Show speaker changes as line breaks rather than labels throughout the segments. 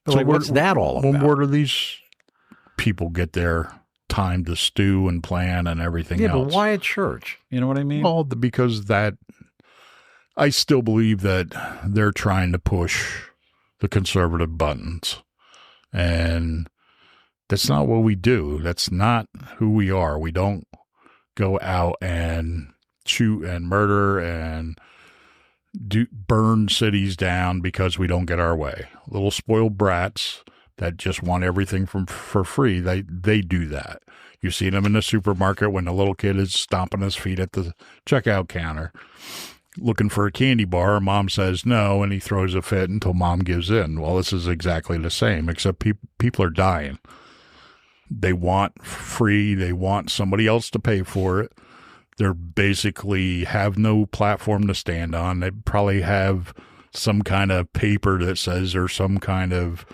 So like, what's that all about?
Where do these people get their time to stew and plan and everything else?
Yeah, but why at church? You know what I mean?
Well, because I still believe that they're trying to push the conservative buttons. And that's not what we do. That's not who we are. We don't go out and shoot and murder and burn cities down because we don't get our way. Little spoiled brats that just want everything for free. They do that. You see them in the supermarket when the little kid is stomping his feet at the checkout counter looking for a candy bar. Mom says no, and he throws a fit until mom gives in. Well, this is exactly the same, except people are dying. They want free. They want somebody else to pay for it. They're basically have no platform to stand on. They probably have some kind of paper that says or some kind of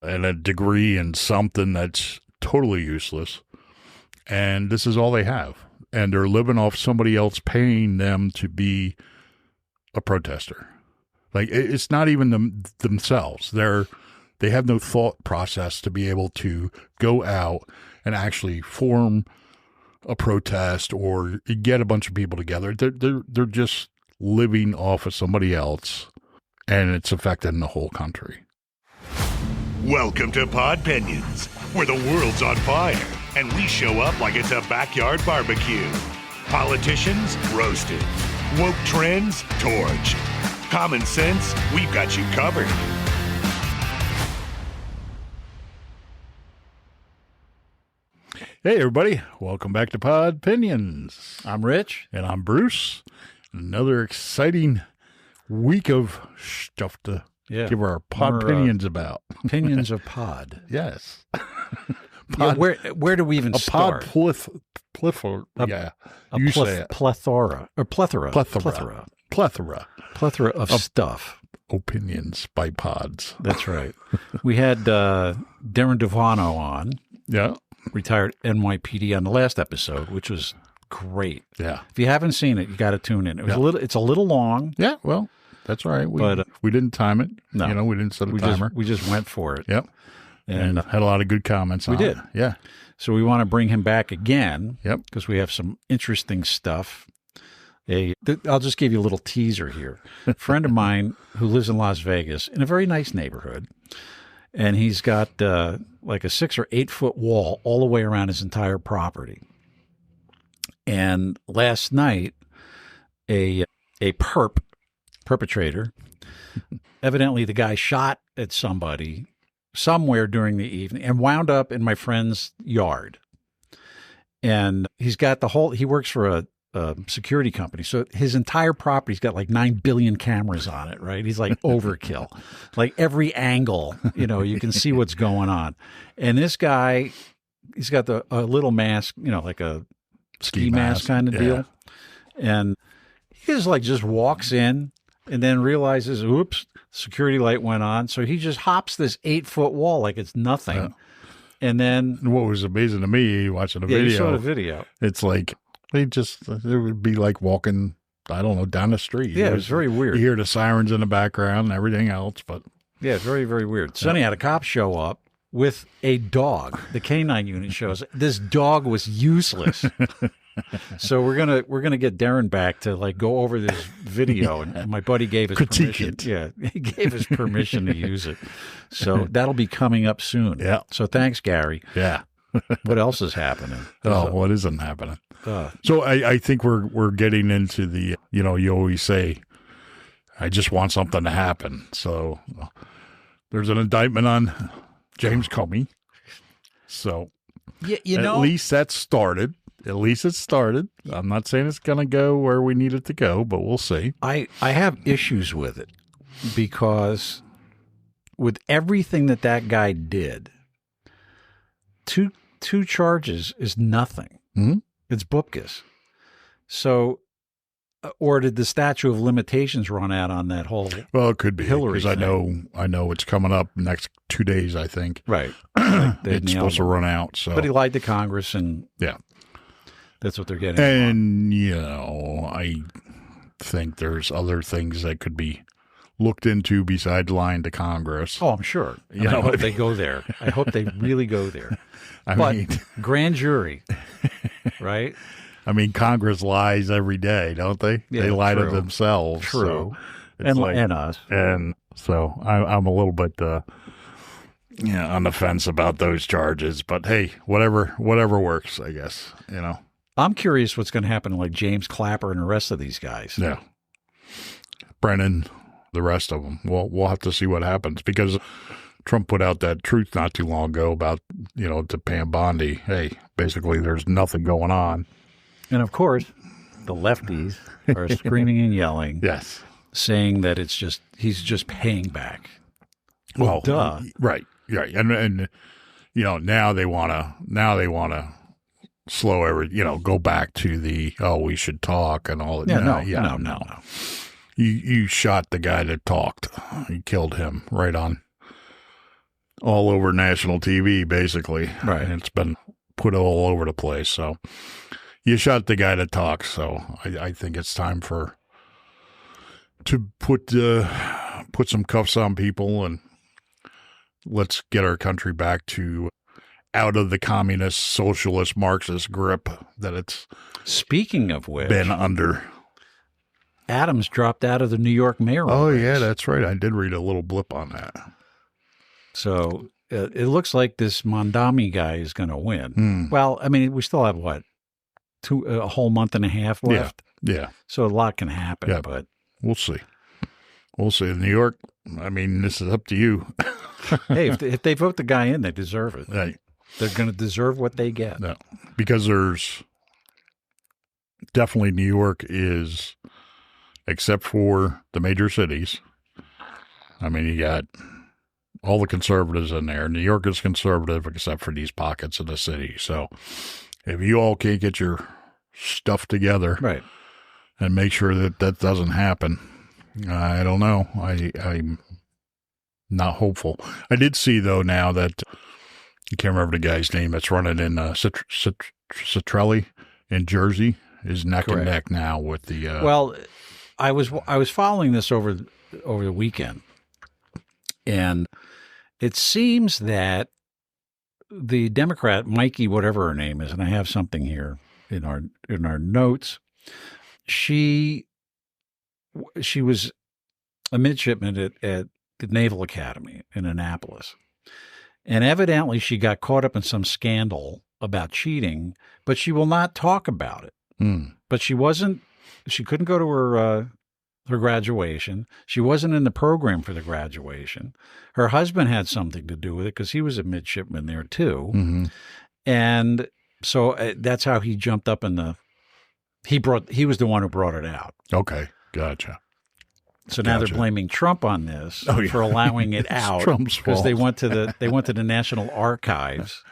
and a degree in something that's totally useless. And this is all they have. And they're living off somebody else paying them to be a protester. Like, it's not even themselves. They have no thought process to be able to go out and actually form a protest or get a bunch of people together. They're just living off of somebody else, and it's affecting the whole country.
Welcome to Podpinions, where the world's on fire, and we show up like it's a backyard barbecue. Politicians, roasted. Woke trends, torched. Common sense, we've got you covered.
Hey, everybody. Welcome back to Podpinions.
I'm Rich.
And I'm Bruce. Another exciting week of stuff to give our Podpinions about.
Opinions of pod.
Yes.
Yeah, where do we even start?
Plethora. You say it.
Plethora. Plethora of stuff.
Opinions by pods.
That's right. We had Darren Devano on.
Yeah.
Retired NYPD on the last episode, which was great.
Yeah.
If you haven't seen it, you got to tune in. It's a little long.
Yeah, well, that's all right. We didn't time it.
No.
We didn't set a timer.
We just went for it.
Yep. And had a lot of good comments on it.
We did.
Yeah.
So we want to bring him back again.
Yep.
Because we have some interesting stuff. I'll just give you a little teaser here. A friend of mine who lives in Las Vegas in a very nice neighborhood, and he's got like a 6 or 8 foot wall all the way around his entire property. And last night, a perpetrator, evidently the guy shot at somebody somewhere during the evening and wound up in my friend's yard. And he's got he works for a security company. So his entire property's got like 9 billion cameras on it, right? He's like overkill. Like every angle, you can see what's going on. And this guy, he's got a little mask, like a ski mask kind of deal. And he just walks in and then realizes, oops, security light went on. So he just hops this 8 foot wall like it's nothing. And then
what was amazing to me watching the video.
You saw the video.
It's like, it would be like walking, I don't know, down the street.
Yeah, it was very weird.
You hear the sirens in the background and everything else, but.
Yeah, it's very, very weird. So then he had a cop show up with a dog. The canine unit shows this dog was useless. So we're gonna get Darren back to go over this video, and my buddy gave his permission. Yeah, he gave us permission to use it. So that'll be coming up soon.
Yeah.
So thanks, Gary.
Yeah.
What else is happening?
What isn't happening? So I think we're getting into the, you always say, I just want something to happen. So there's an indictment on James Comey. So at least that started. At least it started. I'm not saying it's going to go where we need it to go, but we'll see.
I have issues with it because with everything that guy did, two charges is nothing.
Mm-hmm.
It's bupkis. So, or did the statute of limitations run out on that whole?
Well, it could be
Hillary
because
thing.
I know it's coming up next 2 days. I think
right.
It's supposed to run out. So,
but he lied to Congress, and
yeah,
that's what they're getting.
And I think there's other things that could be looked into besides lying to Congress.
Oh, I'm sure.
You
I
know
hope
what I
they go there. I hope they really go there.
I
But
mean,
grand jury, right?
Congress lies every day, don't they?
Yeah,
they lie to
true.
themselves.
True.
So it's
And us.
And so I'm a little bit, on the fence about those charges. But hey, whatever works, I guess.
I'm curious what's going to happen to like James Clapper and the rest of these guys.
Yeah. Brennan, the rest of them. We'll have to see what happens because Trump put out that truth not too long ago about, to Pam Bondi. Hey, basically there's nothing going on.
And of course, the lefties are screaming and yelling,
Yes.
saying that he's just paying back. Well, duh.
Right. And now they want to slow go back to we should talk and all that.
No.
You shot the guy that talked. You killed him right on all over national TV, basically.
Right.
And it's been put all over the place. So you shot the guy that talks. So I think it's time to put some cuffs on people and let's get our country back to out of the communist, socialist, Marxist grip that it's
Speaking of which,
been under.
Adams dropped out of the New York mayoral
Oh,
race.
yeah, that's right. I did read a little blip on that.
So it looks like this Mondami guy is going to win. Well, we still have a whole month and a half left.
Yeah.
So a lot can happen,
Yeah.
but
We'll see. New York, this is up to you.
hey, if they vote the guy in, they deserve it.
Right.
They're going to deserve what they get.
No, because there's definitely New York is, except for the major cities. You got all the conservatives in there. New York is conservative except for these pockets of the city. So if you all can't get your stuff together
Right.
and make sure that doesn't happen, I don't know. I'm not hopeful. I did see, though, now that I can't remember the guy's name that's running in Citrelli in Jersey is neck
Correct.
and neck now with the.
Well, I was following this over the weekend, and it seems that the Democrat, Mikey, whatever her name is, and I have something here in our notes. She was a midshipman at the Naval Academy in Annapolis. And evidently she got caught up in some scandal about cheating, but she will not talk about it. But she couldn't go to her graduation. She wasn't in the program for the graduation. Her husband had something to do with it because he was a midshipman there too.
Mm-hmm.
And so that's how he jumped up he was the one who brought it out.
Okay, gotcha.
So now they're blaming Trump on this
yeah.
for allowing it out
Trump's
because
fault.
they went to the National Archives.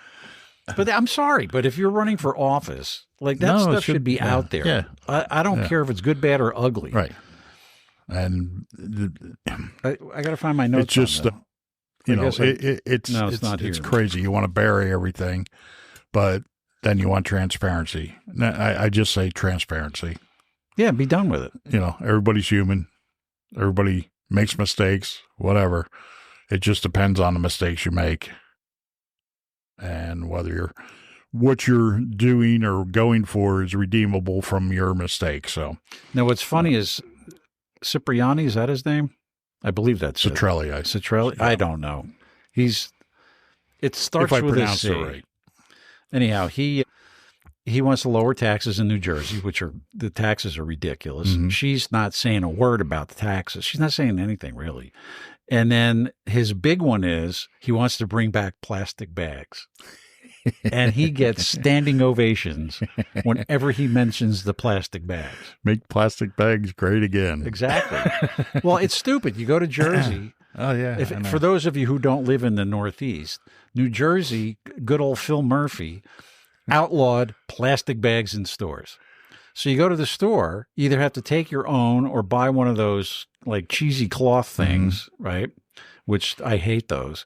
But I'm sorry, but if you're running for office, like that stuff should be out there.
Yeah.
I don't care if it's good, bad, or ugly.
Right. And
I got to find my notes.
it's just,
on that.
it's crazy. You want to bury everything, but then you want transparency. I just say transparency.
Yeah, be done with it.
Everybody's human. Everybody makes mistakes, whatever. It just depends on the mistakes you make and whether what you're doing or going for is redeemable from your mistake. So
now what's funny is Cipriani, is that his name? I believe that's
Citrelli.
Citrelli? Yeah. I don't know. It starts
if I
with
pronounce
a C.
it right.
Anyhow, he wants to lower taxes in New Jersey, the taxes are ridiculous.
Mm-hmm.
She's not saying a word about the taxes. She's not saying anything really. And then his big one is he wants to bring back plastic bags. And he gets standing ovations whenever he mentions the plastic bags.
Make plastic bags great again.
Exactly. Well, it's stupid. You go to Jersey.
Oh, yeah.
For those of you who don't live in the Northeast, New Jersey, good old Phil Murphy outlawed plastic bags in stores. So you go to the store, you either have to take your own or buy one of those like cheesy cloth things, right? Which I hate those.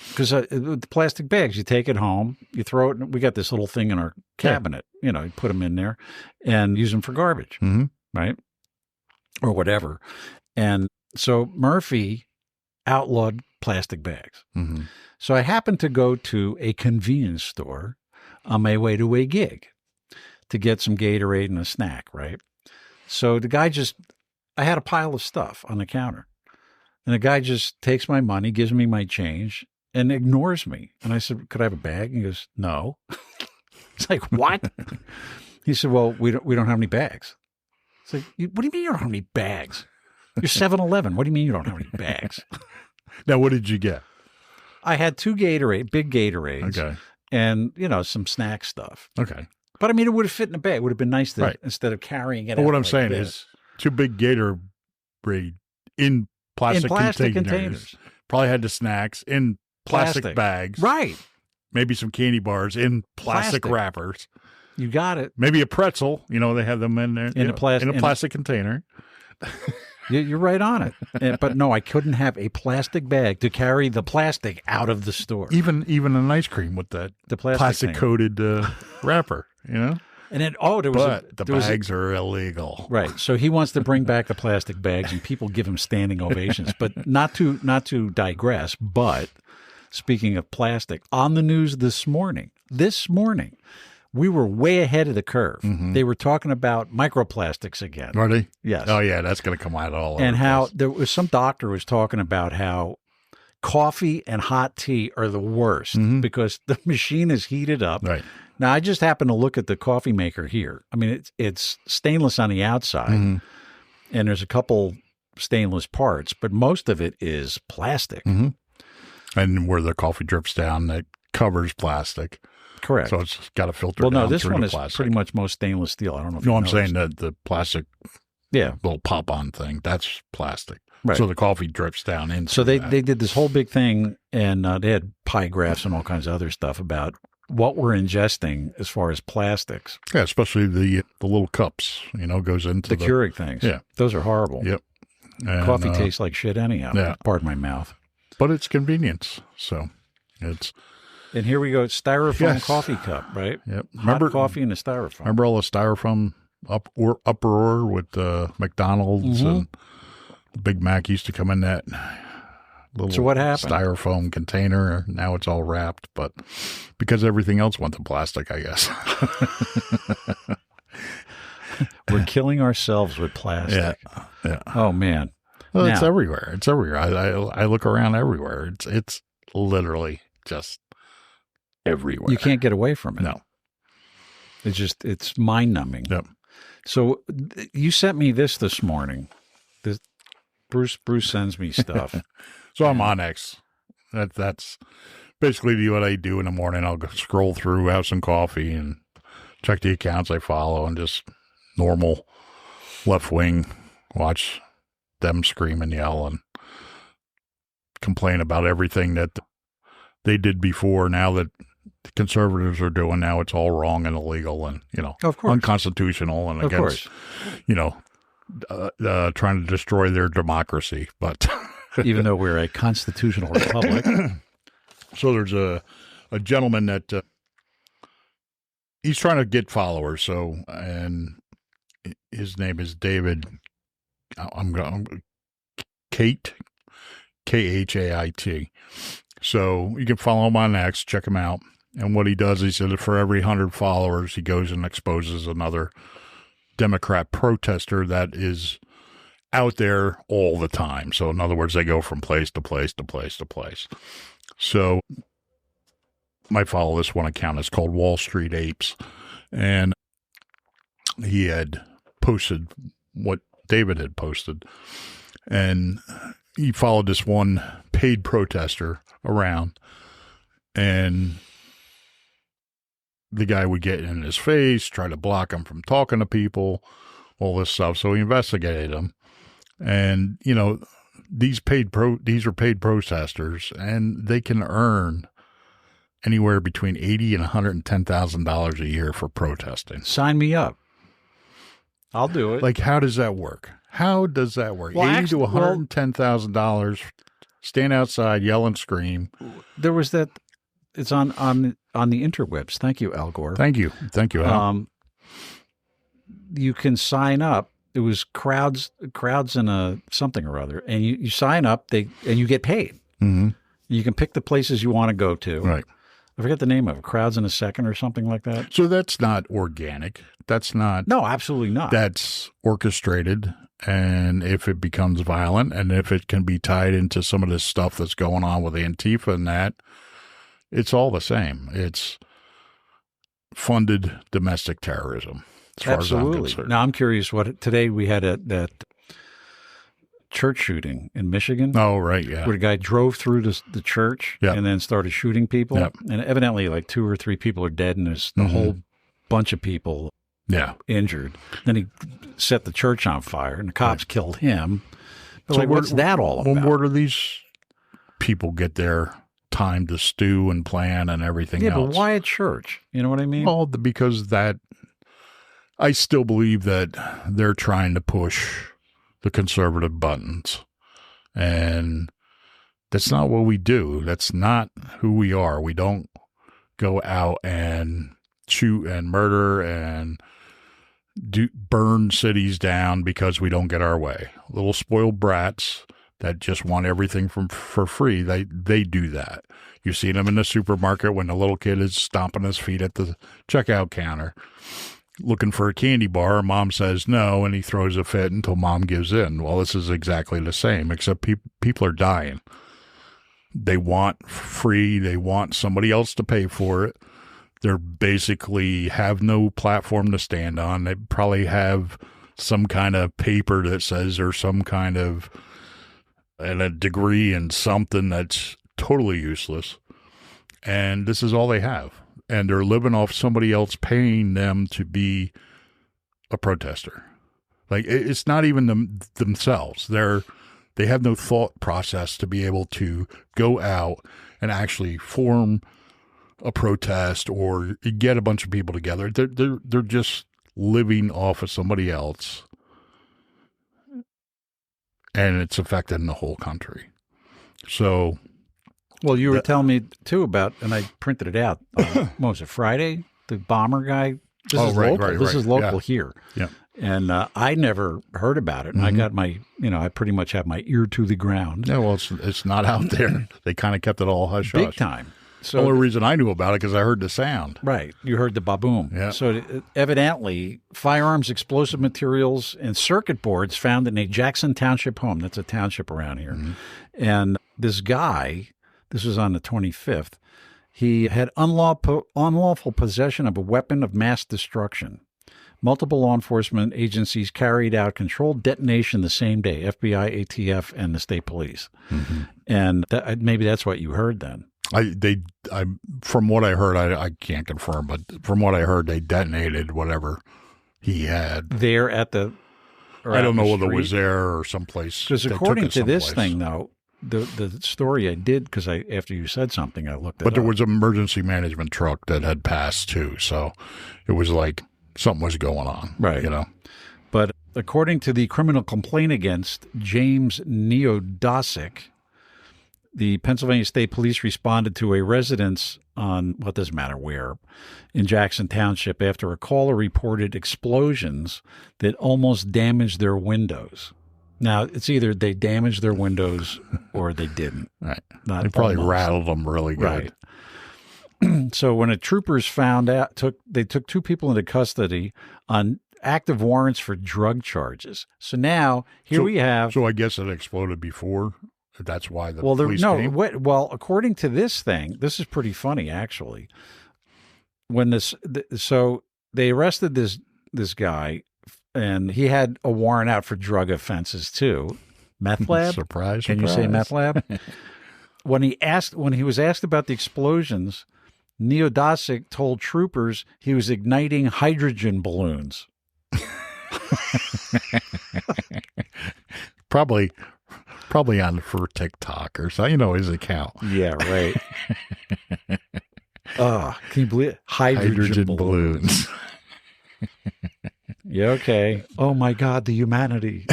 Because the plastic bags, you take it home, you throw it. We got this little thing in our cabinet. You put them in there and use them for garbage, right? Or whatever. And So Murphy outlawed plastic bags.
Mm-hmm.
So I happened to go to a convenience store on my way to a gig to get some Gatorade and a snack, right? So the guy I had a pile of stuff on the counter. And the guy just takes my money, gives me my change, and ignores me. And I said, could I have a bag? And he goes, no. It's like, what? He said, well, we don't have any bags. It's like, what do you mean you don't have any bags? You're 7-Eleven. What do you mean you don't have any bags?
Now, what did you get?
I had 2 big Gatorades.
Okay.
And, some snack stuff.
Okay.
But I mean, it would have fit in a bag. It would have been nice to,
Right.
instead of carrying it
But
out
what I'm
like
saying
this.
is 2 big Gatorade in plastic containers. Probably had the snacks in plastic bags.
Right.
Maybe some candy bars in plastic wrappers.
You got it.
Maybe a pretzel. They have them in there.
In a
plastic container.
You're right on it. But no, I couldn't have a plastic bag to carry the plastic out of the store.
Even an ice cream with that
The plastic thing.
coated wrapper,
And then,
the bags are illegal.
Right. So he wants to bring back the plastic bags, and people give him standing ovations. But not to digress, but speaking of plastic, on the news this morning, we were way ahead of the curve.
Mm-hmm.
They were talking about microplastics again.
Are they?
Yes.
Oh, yeah, that's going to come out all over.
And
the
how
place.
there was some doctor was talking about how coffee and hot tea are the worst because the machine is heated up.
Right.
Now, I just happened to look at the coffee maker here. I mean, it's stainless on the outside, and there's a couple stainless parts, but most of it is plastic.
Mm-hmm. And where the coffee drips down, that covers plastic.
Correct.
So it's got a filter
well,
down
no, this
through
one
the
is
plastic.
pretty much most stainless steel. I don't know if
No,
you
I'm
noticed.
saying that the plastic little pop-on thing, that's plastic.
Right.
So the coffee drips down into
So they
that.
did this whole big thing, and they had pie graphs and all kinds of other stuff about what we're ingesting as far as plastics.
Yeah, especially the little cups, goes into
The Keurig things.
Yeah.
Those are horrible.
Yep. And,
Coffee tastes like shit anyhow.
yeah.
Pardon my mouth.
But it's convenience. So it's...
And here we go, styrofoam
Yes.
coffee cup, right?
Yep.
Hot coffee in a styrofoam.
Remember all the styrofoam uproar with McDonald's and Big Mac used to come in that little
So what happened?
styrofoam container. Now it's all wrapped, but because everything else went to plastic, I guess.
We're killing ourselves with plastic.
Yeah.
Oh, man.
Well, it's
Now-
everywhere. It's everywhere. I look around everywhere. It's literally just everywhere.
You can't get away from it.
No.
It's mind numbing.
Yep.
So you sent me this morning. Bruce sends me stuff.
So I'm on X. That's basically what I do in the morning. I'll go scroll through, have some coffee, and check the accounts I follow, and just normal left wing, watch them scream and yell and complain about everything that they did before. Now that the conservatives are doing, now it's all wrong and illegal and
Of course.
unconstitutional and
Of
against trying to destroy their democracy. But
Even though we're a constitutional republic.
so there's a gentleman that he's trying to get followers. So, and his name is David. I'm going Kate, Khait. So you can follow him on X, check him out. And what he does, he said for every 100 followers, he goes and exposes another Democrat protester that is out there all the time. So in other words, they go from place to place to place to place. So I follow this one account. It's called Wall Street Apes. And he had posted what David had posted. And he followed this one paid protester around. And the guy would get in his face, try to block him from talking to people, all this stuff. So he investigated him. And, these are paid protesters, and they can earn anywhere between $80,000 and $110,000 a year for protesting.
Sign me up. I'll do it.
Like, how does that work? How does that work?
Well,
$80,000 to $110,000, stand outside, yell and scream.
There was that. It's on the interwebs. Thank you, Al Gore.
Thank you. Al.
You can sign up, it was crowds in a something or other, and you sign up, and you get paid.
Mm-hmm.
You can pick the places you want to go to.
Right.
I forget the name of it, Crowds in a Second or something like that.
So that's not organic. That's not.
No, absolutely not.
That's orchestrated. And if it becomes violent, and if it can be tied into some of this stuff that's going on with Antifa and that, it's all the same. It's funded domestic terrorism, as far as I'm concerned.
Now, I'm curious today we had that church shooting in Michigan.
Oh, right, yeah.
Where the guy drove through the church and then started shooting people.
Yep.
And evidently like 2 or 3 people are dead, and there's a whole bunch of people injured. Then he set the church on fire, and the cops killed him. So what's that all about?
Well, where do these people get their time to stew and plan and everything else?
Yeah, but why a church? You know what I mean?
Well, because I still believe that they're trying to push the conservative buttons. And that's not what we do. That's not who we are. We don't go out and shoot and murder and burn cities down because we don't get our way. Little spoiled brats that just want everything for free. They do that. You see them in the supermarket when the little kid is stomping his feet at the checkout counter, looking for a candy bar. Mom says no, and he throws a fit until mom gives in. Well, this is exactly the same, except people are dying. They want free. They want somebody else to pay for it. They're basically have no platform to stand on. They probably have some kind of paper that says there's some kind of and a degree in something that's totally useless. And this is all they have. And they're living off somebody else paying them to be a protester. Like, it's not even themselves. They have no thought process to be able to go out and actually form a protest or get a bunch of people together. They're just living off of somebody else, and it's affecting the whole country. So,
well, you were telling me too about, and I printed it out. What was it, Friday? The bomber guy. This is local. This is local here.
Yeah.
And I never heard about it. And I got I pretty much have my ear to the ground.
Yeah, well, it's not out there. They kind of kept it all hush hush.
Big time. So
the only reason I knew about it because I heard the sound.
Right. You heard the baboom.
Yeah.
So evidently, firearms, explosive materials, and circuit boards found in a Jackson Township home. That's a township around here. Mm-hmm. And this guy, this was on the 25th, he had unlawful possession of a weapon of mass destruction. Multiple law enforcement agencies carried out controlled detonation the same day, FBI, ATF, and the state police. Mm-hmm. And maybe that's what you heard then.
From what I heard, I can't confirm, but from what I heard, they detonated whatever he had
there at the.
I don't know whether it was there or someplace.
Because according to this thing, though, the story I did, because after you said something, I looked it up.
But there was an emergency management truck that had passed too, so it was like something was going on,
right?
You know.
But according to the criminal complaint against James Neodosic, the Pennsylvania State Police responded to a residence on, what doesn't matter where, in Jackson Township after a caller reported explosions that almost damaged their windows. Now, it's either they damaged their windows or they didn't.
Right. They probably rattled them really good.
Right. So when the troopers found out, they took 2 people into custody on active warrants for drug charges. So now, we have...
So I guess it exploded before... That's why the police came?
Well, according to this thing, this is pretty funny, actually. So they arrested this guy, and he had a warrant out for drug offenses too. Meth lab?
Surprise!
Can you say meth lab? When he was asked about the explosions, Neodosic told troopers he was igniting hydrogen balloons.
Probably for TikTok or so, his account.
Yeah, right. Can you believe it? Hydrogen balloons. Yeah, okay. Oh my God, the humanity.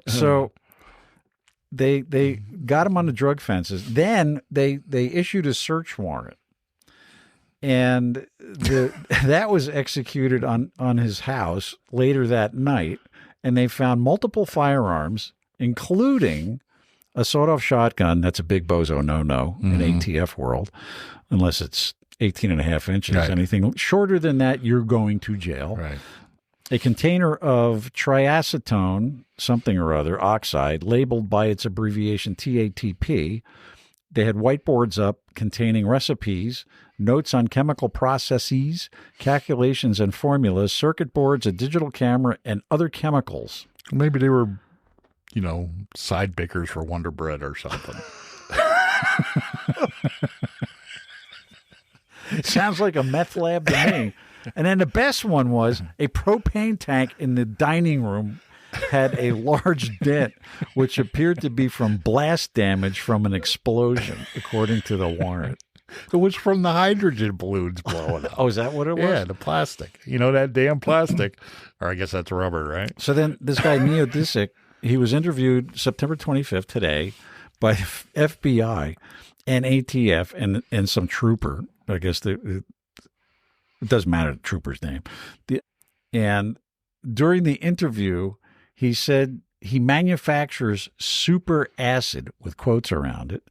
So they got him on the drug fences. Then they issued a search warrant. And that was executed on his house later that night. And they found multiple firearms, including a sawed-off shotgun. That's a big bozo no-no in ATF world, unless it's 18 and a half inches.
Right.
Anything shorter than that, you're going to jail.
Right.
A container of triacetone, something or other, oxide, labeled by its abbreviation TATP. They had whiteboards up containing recipes, notes on chemical processes, calculations and formulas, circuit boards, a digital camera, and other chemicals.
Maybe they were, side bakers for Wonder Bread or something.
Sounds like a meth lab to me. And then the best one was a propane tank in the dining room had a large dent, which appeared to be from blast damage from an explosion, according to the warrant.
It was from the hydrogen balloons blowing up.
Oh, is that what it was?
Yeah, the plastic. That damn plastic. Or I guess that's rubber, right?
So then this guy, Neo Disick, he was interviewed September 25th today by FBI and ATF and some trooper. I guess it doesn't matter the trooper's name. And during the interview, he said he manufactures super acid with quotes around it.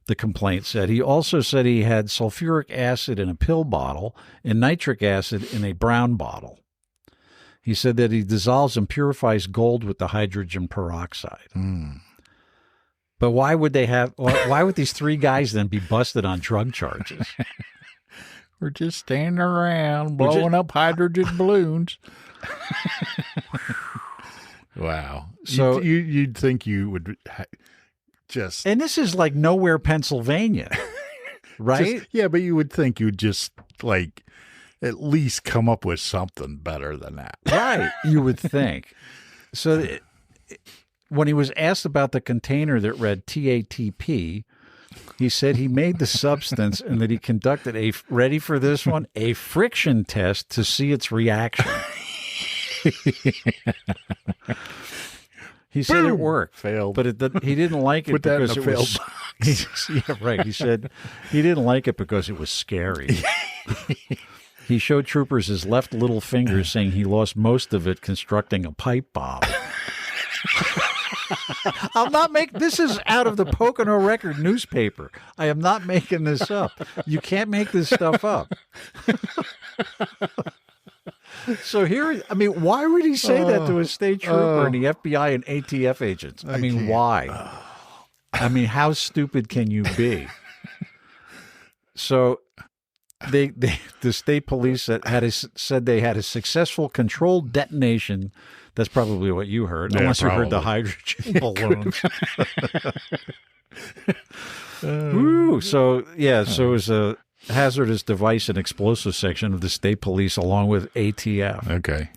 The complaint said he also said he had sulfuric acid in a pill bottle and nitric acid in a brown bottle. He said that he dissolves and purifies gold with the hydrogen peroxide. But why would these three guys then be busted on drug charges?
We're just standing around blowing up hydrogen balloons. Wow.
So
you'd think you would just...
And this is like nowhere, Pennsylvania, right?
But you would think you'd just at least come up with something better than that.
Right. You would think. So when he was asked about the container that read TATP, he said he made the substance and that he conducted ready for this one, a friction test to see its reaction. He said it worked.
Failed.
But he didn't like it
Put that
because
in a
it was... Yeah, right. He said he didn't like it because it was scary. He showed troopers his left little finger, saying he lost most of it constructing a pipe bomb. I'm not making this is out of the Pocono Record newspaper. I am not making this up. You can't make this stuff up. So why would he say that to a state trooper and the FBI and ATF agents? Why? How stupid can you be? So the state police said they had a successsul controlled detonation. That's probably what you heard, unless you heard the hydrogen balloons. Ooh, so it was a hazardous device and explosive section of the state police along with ATF.
Okay.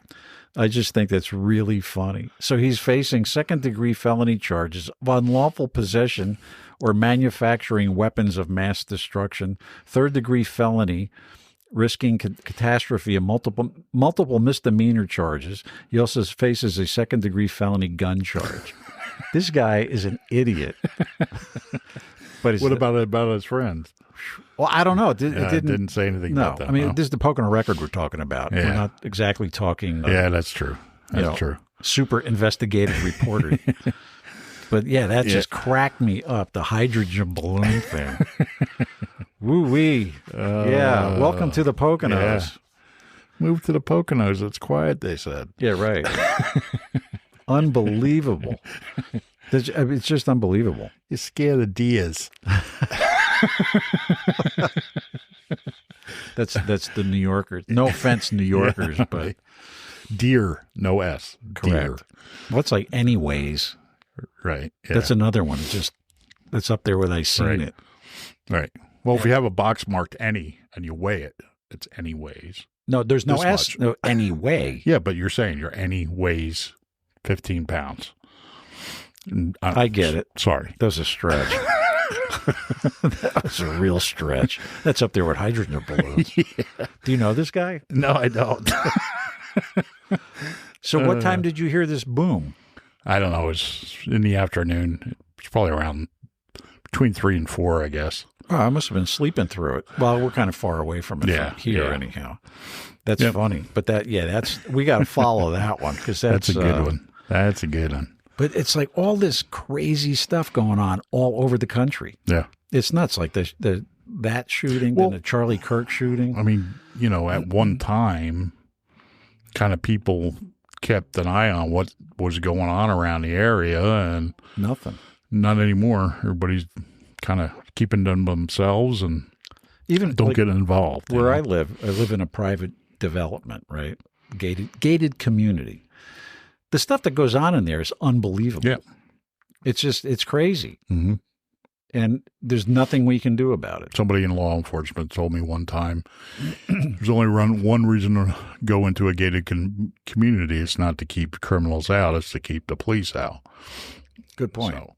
I just think that's really funny. So he's facing second-degree felony charges of unlawful possession or manufacturing weapons of mass destruction, third-degree felony, risking catastrophe, and multiple misdemeanor charges. He also faces a second-degree felony gun charge. This guy is an idiot. But
what about his friends?
Well, I don't know. It
didn't say anything about that.
This is the Pocono Record we're talking about. Yeah. We're not exactly talking.
Yeah, that's true. That's true.
Super investigative reporter. But that just cracked me up. The hydrogen balloon thing. Woo-wee. Welcome to the Poconos.
Yeah. Move to the Poconos. It's quiet, they said.
Yeah, right. Unbelievable. It's just unbelievable.
You're scared of deers.
That's the New Yorkers. No offense, New Yorkers, but
deer, no S.
Correct.
Deer.
What's anyways?
Right. Yeah.
That's another one. It's up there with I seen it.
Right. Well, if you have a box marked any and you weigh it, it's anyways.
No, there's no S. No, anyway.
Yeah, but you're saying your any weighs 15 pounds.
I get it.
Sorry.
That was a stretch. That was a real stretch. That's up there with hydrogen balloons. Yeah. Do you know this guy?
No, I don't.
So what time did you hear this boom?
I don't know. It was in the afternoon. It's probably around between 3 and 4, I guess.
Oh, I must have been sleeping through it. Well, we're kind of far away from it
Yeah,
from here
yeah.
anyhow. That's funny. But we got to follow that one because that's
a good one. That's a good one.
But it's like all this crazy stuff going on all over the country.
Yeah.
It's nuts. Like that shooting, then the Charlie Kirk shooting.
I mean, at one time, kind of people kept an eye on what was going on around the area, and
Nothing.
not anymore. Everybody's kind of keeping them themselves and
Even
don't get involved.
Where I live in a private development, right? Gated community. The stuff that goes on in there is unbelievable.
Yeah.
It's crazy.
Mm-hmm.
And there's nothing we can do about it.
Somebody in law enforcement told me one time, there's only one reason to go into a gated community. It's not to keep criminals out. It's to keep the police out.
Good point.
So,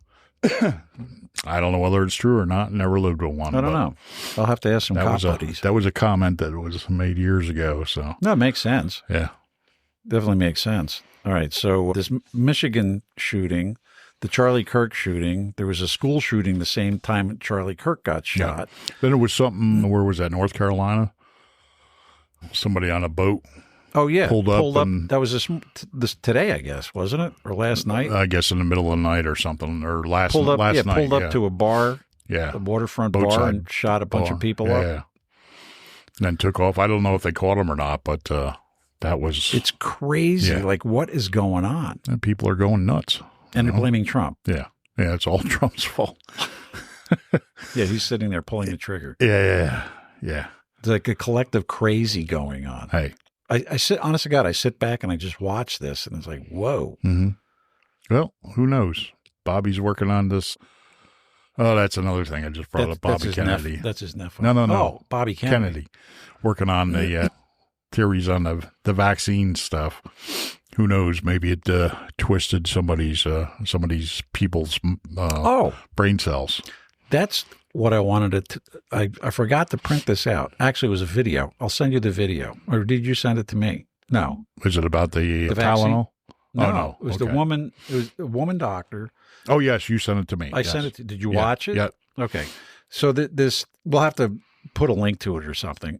I don't know whether it's true or not. Never lived with one.
I don't know. I'll have to ask some cop buddies.
That was a comment that was made years ago. So
No, it makes sense.
yeah.
Definitely makes sense. All right. So this Michigan shooting, the Charlie Kirk shooting, there was a school shooting the same time Charlie Kirk got shot.
Yeah. Then it was something, where was that, North Carolina? Somebody on a boat.
Oh, yeah.
Pulled up. And,
that was this today, I guess, wasn't it? Or last night?
I guess in the middle of the night or something, or last night.
Pulled up to a bar,
a
waterfront
Boatside
bar, and shot a bunch of people up.
Yeah. And then took off. I don't know if they caught him or not, but that was...
It's crazy.
Yeah.
Like, what is going on?
And people are going nuts.
And they're blaming Trump.
Yeah. Yeah, it's all Trump's fault.
Yeah, he's sitting there pulling the trigger.
Yeah.
It's like a collective crazy going on.
Hey.
I sit, honest to God, I sit back and I just watch this, and it's like, whoa.
Mm-hmm. Well, who knows? Bobby's working on this. Oh, that's another thing. I just brought up Bobby Kennedy.
That's his nephew.
No.
Oh, Bobby Kennedy.
Working on the theories on the vaccine stuff. Who knows? Maybe it twisted some of these people's brain cells.
That's what I wanted to. I forgot to print this out. Actually, it was a video. I'll send you the video. Or did you send it to me? No.
Is it about the
vaccine?
Tylenol?
No,
oh, no.
It was
okay.
the woman. It was a woman doctor.
Oh yes, you sent it to me.
I sent it. Did you watch it?
Yeah.
Okay. So this, we'll have to put a link to it or something.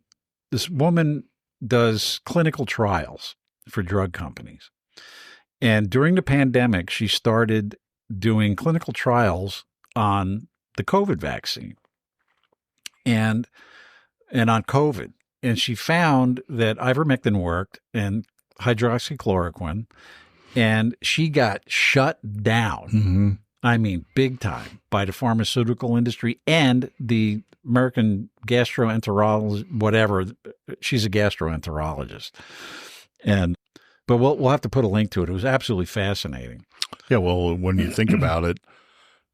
This woman does clinical trials for drug companies. And during the pandemic, she started doing clinical trials on the COVID vaccine and on COVID. And she found that ivermectin worked and hydroxychloroquine, and she got shut down.
Mm-hmm.
I mean, big time by the pharmaceutical industry and the American gastroenterologist, whatever. She's a gastroenterologist. But we'll have to put a link to it. It was absolutely fascinating.
Yeah, well, when you think about it,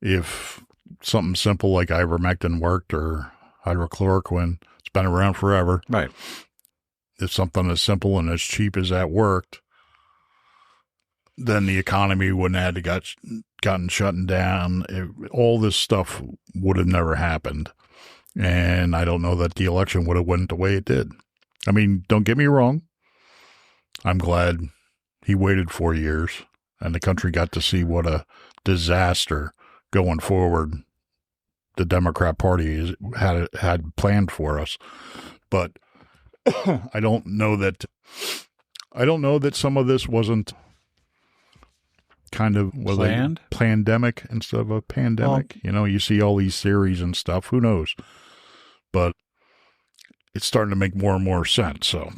if something simple like ivermectin worked or hydrochloroquine, it's been around forever.
Right.
If something as simple and as cheap as that worked, then the economy wouldn't have gotten shut down. All this stuff would have never happened. And I don't know that the election would have went the way it did. I mean, don't get me wrong. I'm glad he waited 4 years and the country got to see what a disaster going forward the Democrat Party had planned for us. But I don't know that some of this wasn't kind of
planned?
Pandemic instead of a pandemic. Well, you see all these theories and stuff. Who knows? But it's starting to make more and more sense. So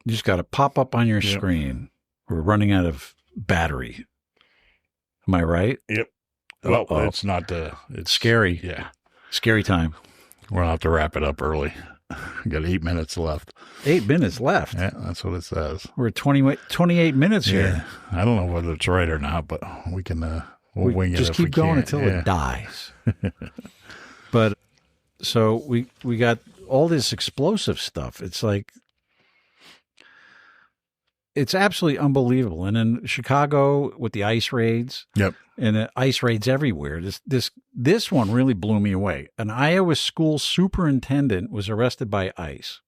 you just got to pop up on your screen. We're running out of battery. Am I right?
Yep. Well, it's not it's
scary.
Yeah.
Scary time.
We're going to have to wrap it up early. We got 8 minutes left.
8 minutes left?
Yeah, that's what it says.
We're at 28 minutes here.
I don't know whether it's right or not, but we can we'll wing it.
Just keep going until it dies. But so we got all this explosive stuff. It's like, it's absolutely unbelievable. And in Chicago with the ice raids,
yep,
and the ice raids everywhere. This one really blew me away. An Iowa school superintendent was arrested by ICE,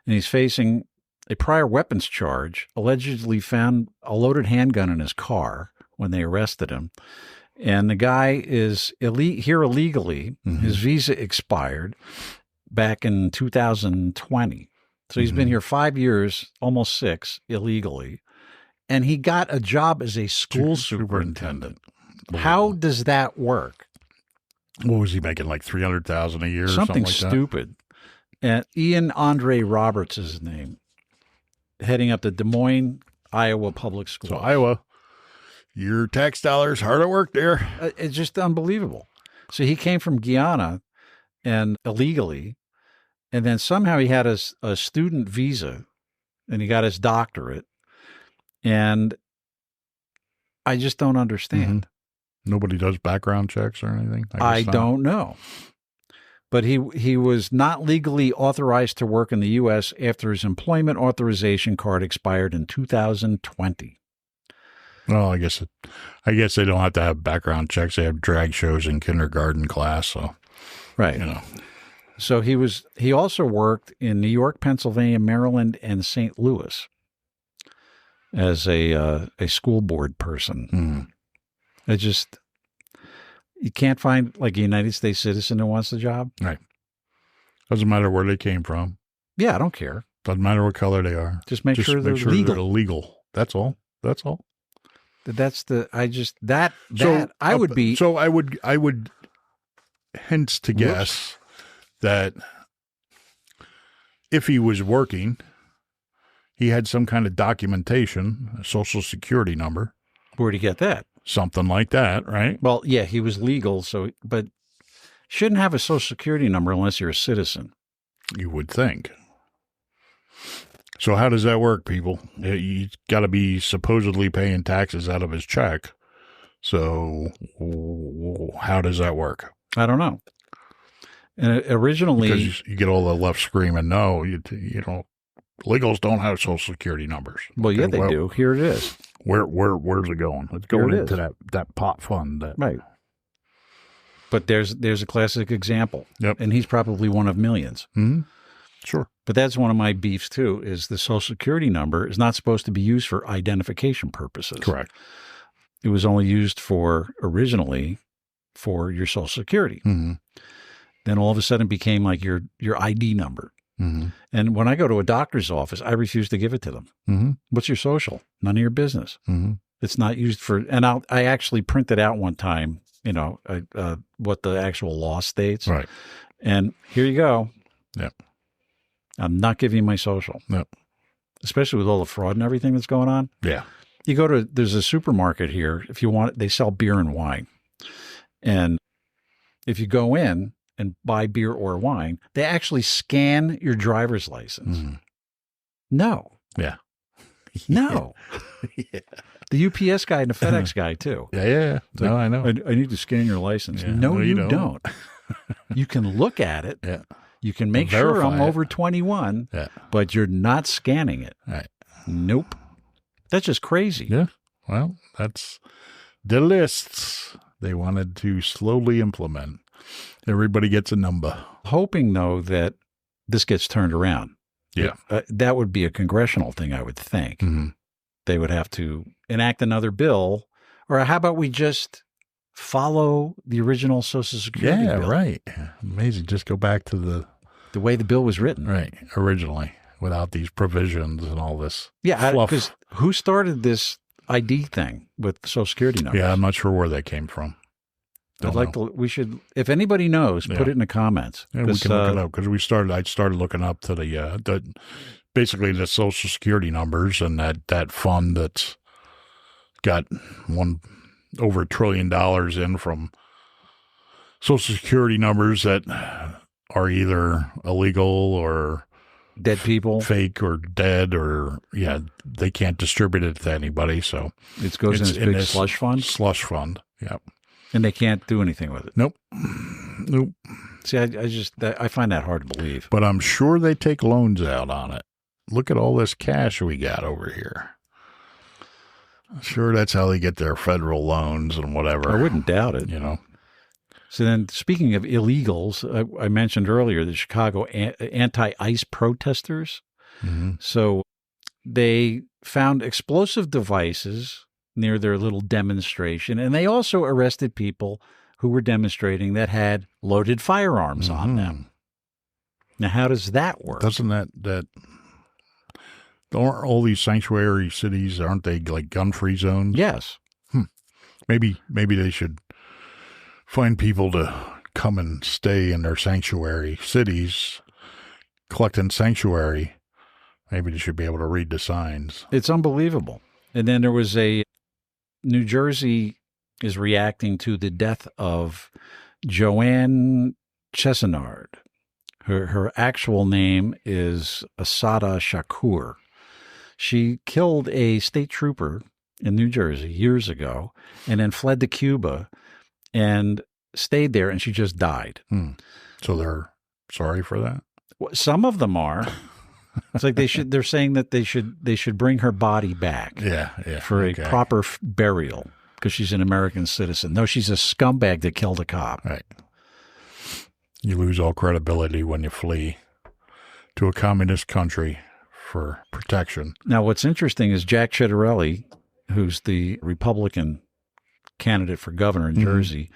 and he's facing a prior weapons charge. Allegedly found a loaded handgun in his car when they arrested him, And the guy is here illegally. His visa expired back in 2020. So he's been here 5 years, almost 6, illegally. And he got a job as a school superintendent. How does that work?
What was he making, like $300,000 a year or
Something
like
stupid. And Ian Andre Roberts is his name, heading up the Des Moines, Iowa public schools.
So Iowa, your tax dollars hard at work there.
It's just unbelievable. So he came from Guyana and illegally, and then somehow he had a student visa, and he got his doctorate. And I just don't understand.
Nobody does background checks or anything?
I don't know. But he was not legally authorized to work in the U.S. after his employment authorization card expired in 2020.
Well, I guess they don't have to have background checks. They have drag shows in kindergarten class, so
right.
You know.
So he also worked in New York, Pennsylvania, Maryland, and St. Louis as a school board person. It just, you can't find like a United States citizen who wants the job.
Right. Doesn't matter where they came from.
Yeah, I don't care.
Doesn't matter what color they are.
Just make sure they're legal.
They're legal. That's all. That's all.
That's the, I would
hence to guess that if he was working, he had some kind of documentation, a social security number.
Where'd he get that?
Something like that, right?
Well, yeah, he was legal, but shouldn't have a social security number unless you're a citizen.
You would think. So how does that work, people? You got to be supposedly paying taxes out of his check. So how does that work?
I don't know. And originally,
because you get all the left screaming, no, you don't. Legals don't have social security numbers.
Well, yeah, they do. Here it is.
Where's it going? It's going into that pot fund.
Right. But there's a classic example.
Yep.
And he's probably one of millions.
Mm-hmm. Sure.
But that's one of my beefs, too, is the Social Security number is not supposed to be used for identification purposes.
Correct.
It was only used originally for your Social Security.
Mm-hmm.
Then all of a sudden it became like your ID number.
Mm-hmm.
And when I go to a doctor's office, I refuse to give it to them.
Mm-hmm.
What's your social? None of your business.
Mm-hmm.
It's not used for, and I actually printed out one time, what the actual law states.
Right.
And here you go.
Yep.
I'm not giving you my social.
Yep.
Especially with all the fraud and everything that's going on.
Yeah.
There's a supermarket here. If you want, they sell beer and wine. And if you go in and buy beer or wine, they actually scan your driver's license.
Mm-hmm.
No.
Yeah.
No.
Yeah.
The UPS guy and the FedEx guy, too.
Yeah. No, I know.
I need to scan your license.
Yeah.
No, you don't. You can look at it.
Yeah.
You can make sure I'm over 21, but you're not scanning it.
Right.
Nope. That's just crazy.
Yeah. Well, that's the lists they wanted to slowly implement. Everybody gets a number.
Hoping, though, that this gets turned around.
Yeah.
That would be a congressional thing, I would think.
Mm-hmm.
They would have to enact another bill. Or how about we just follow the original Social Security bill?
Yeah, right. Amazing. Just go back to
the way the bill was written.
Right. Originally, without these provisions and all this.
Yeah.
Fluff.
Because who started this ID thing with Social Security numbers?
Yeah, I'm not sure where that came from.
We should, if anybody knows, put it in the comments.
Yeah, we can look it up because I started looking up to the basically the Social Security numbers and that fund that's got over $1 trillion in from Social Security numbers that are either illegal or
dead people,
fake or dead, or they can't distribute it to anybody. So
it goes in this big slush fund.
Slush fund, yeah.
And they can't do anything with it.
Nope.
See, I find that hard to believe.
But I'm sure they take loans out on it. Look at all this cash we got over here. I'm sure that's how they get their federal loans and whatever.
I wouldn't doubt it. So then, speaking of illegals, I mentioned earlier the Chicago anti-ICE protesters.
Mm-hmm.
So they found explosive devices near their little demonstration. And they also arrested people who were demonstrating that had loaded firearms on them. Now, how does that work?
Doesn't that aren't all these sanctuary cities, aren't they like gun-free zones?
Yes.
Maybe they should find people to come and stay in their sanctuary cities, collecting sanctuary. Maybe they should be able to read the signs.
It's unbelievable. And then there was New Jersey is reacting to the death of Joanne Chesnard. Her actual name is Asada Shakur. She killed a state trooper in New Jersey years ago and then fled to Cuba and stayed there, and she just died.
So they're sorry for that?
Some of them are. It's like they're saying that they should bring her body back for a proper burial because she's an American citizen. No, she's a scumbag that killed a cop.
Right. You lose all credibility when you flee to a communist country for protection.
Now, what's interesting is Jack Ciattarelli, who's the Republican candidate for governor in Jersey,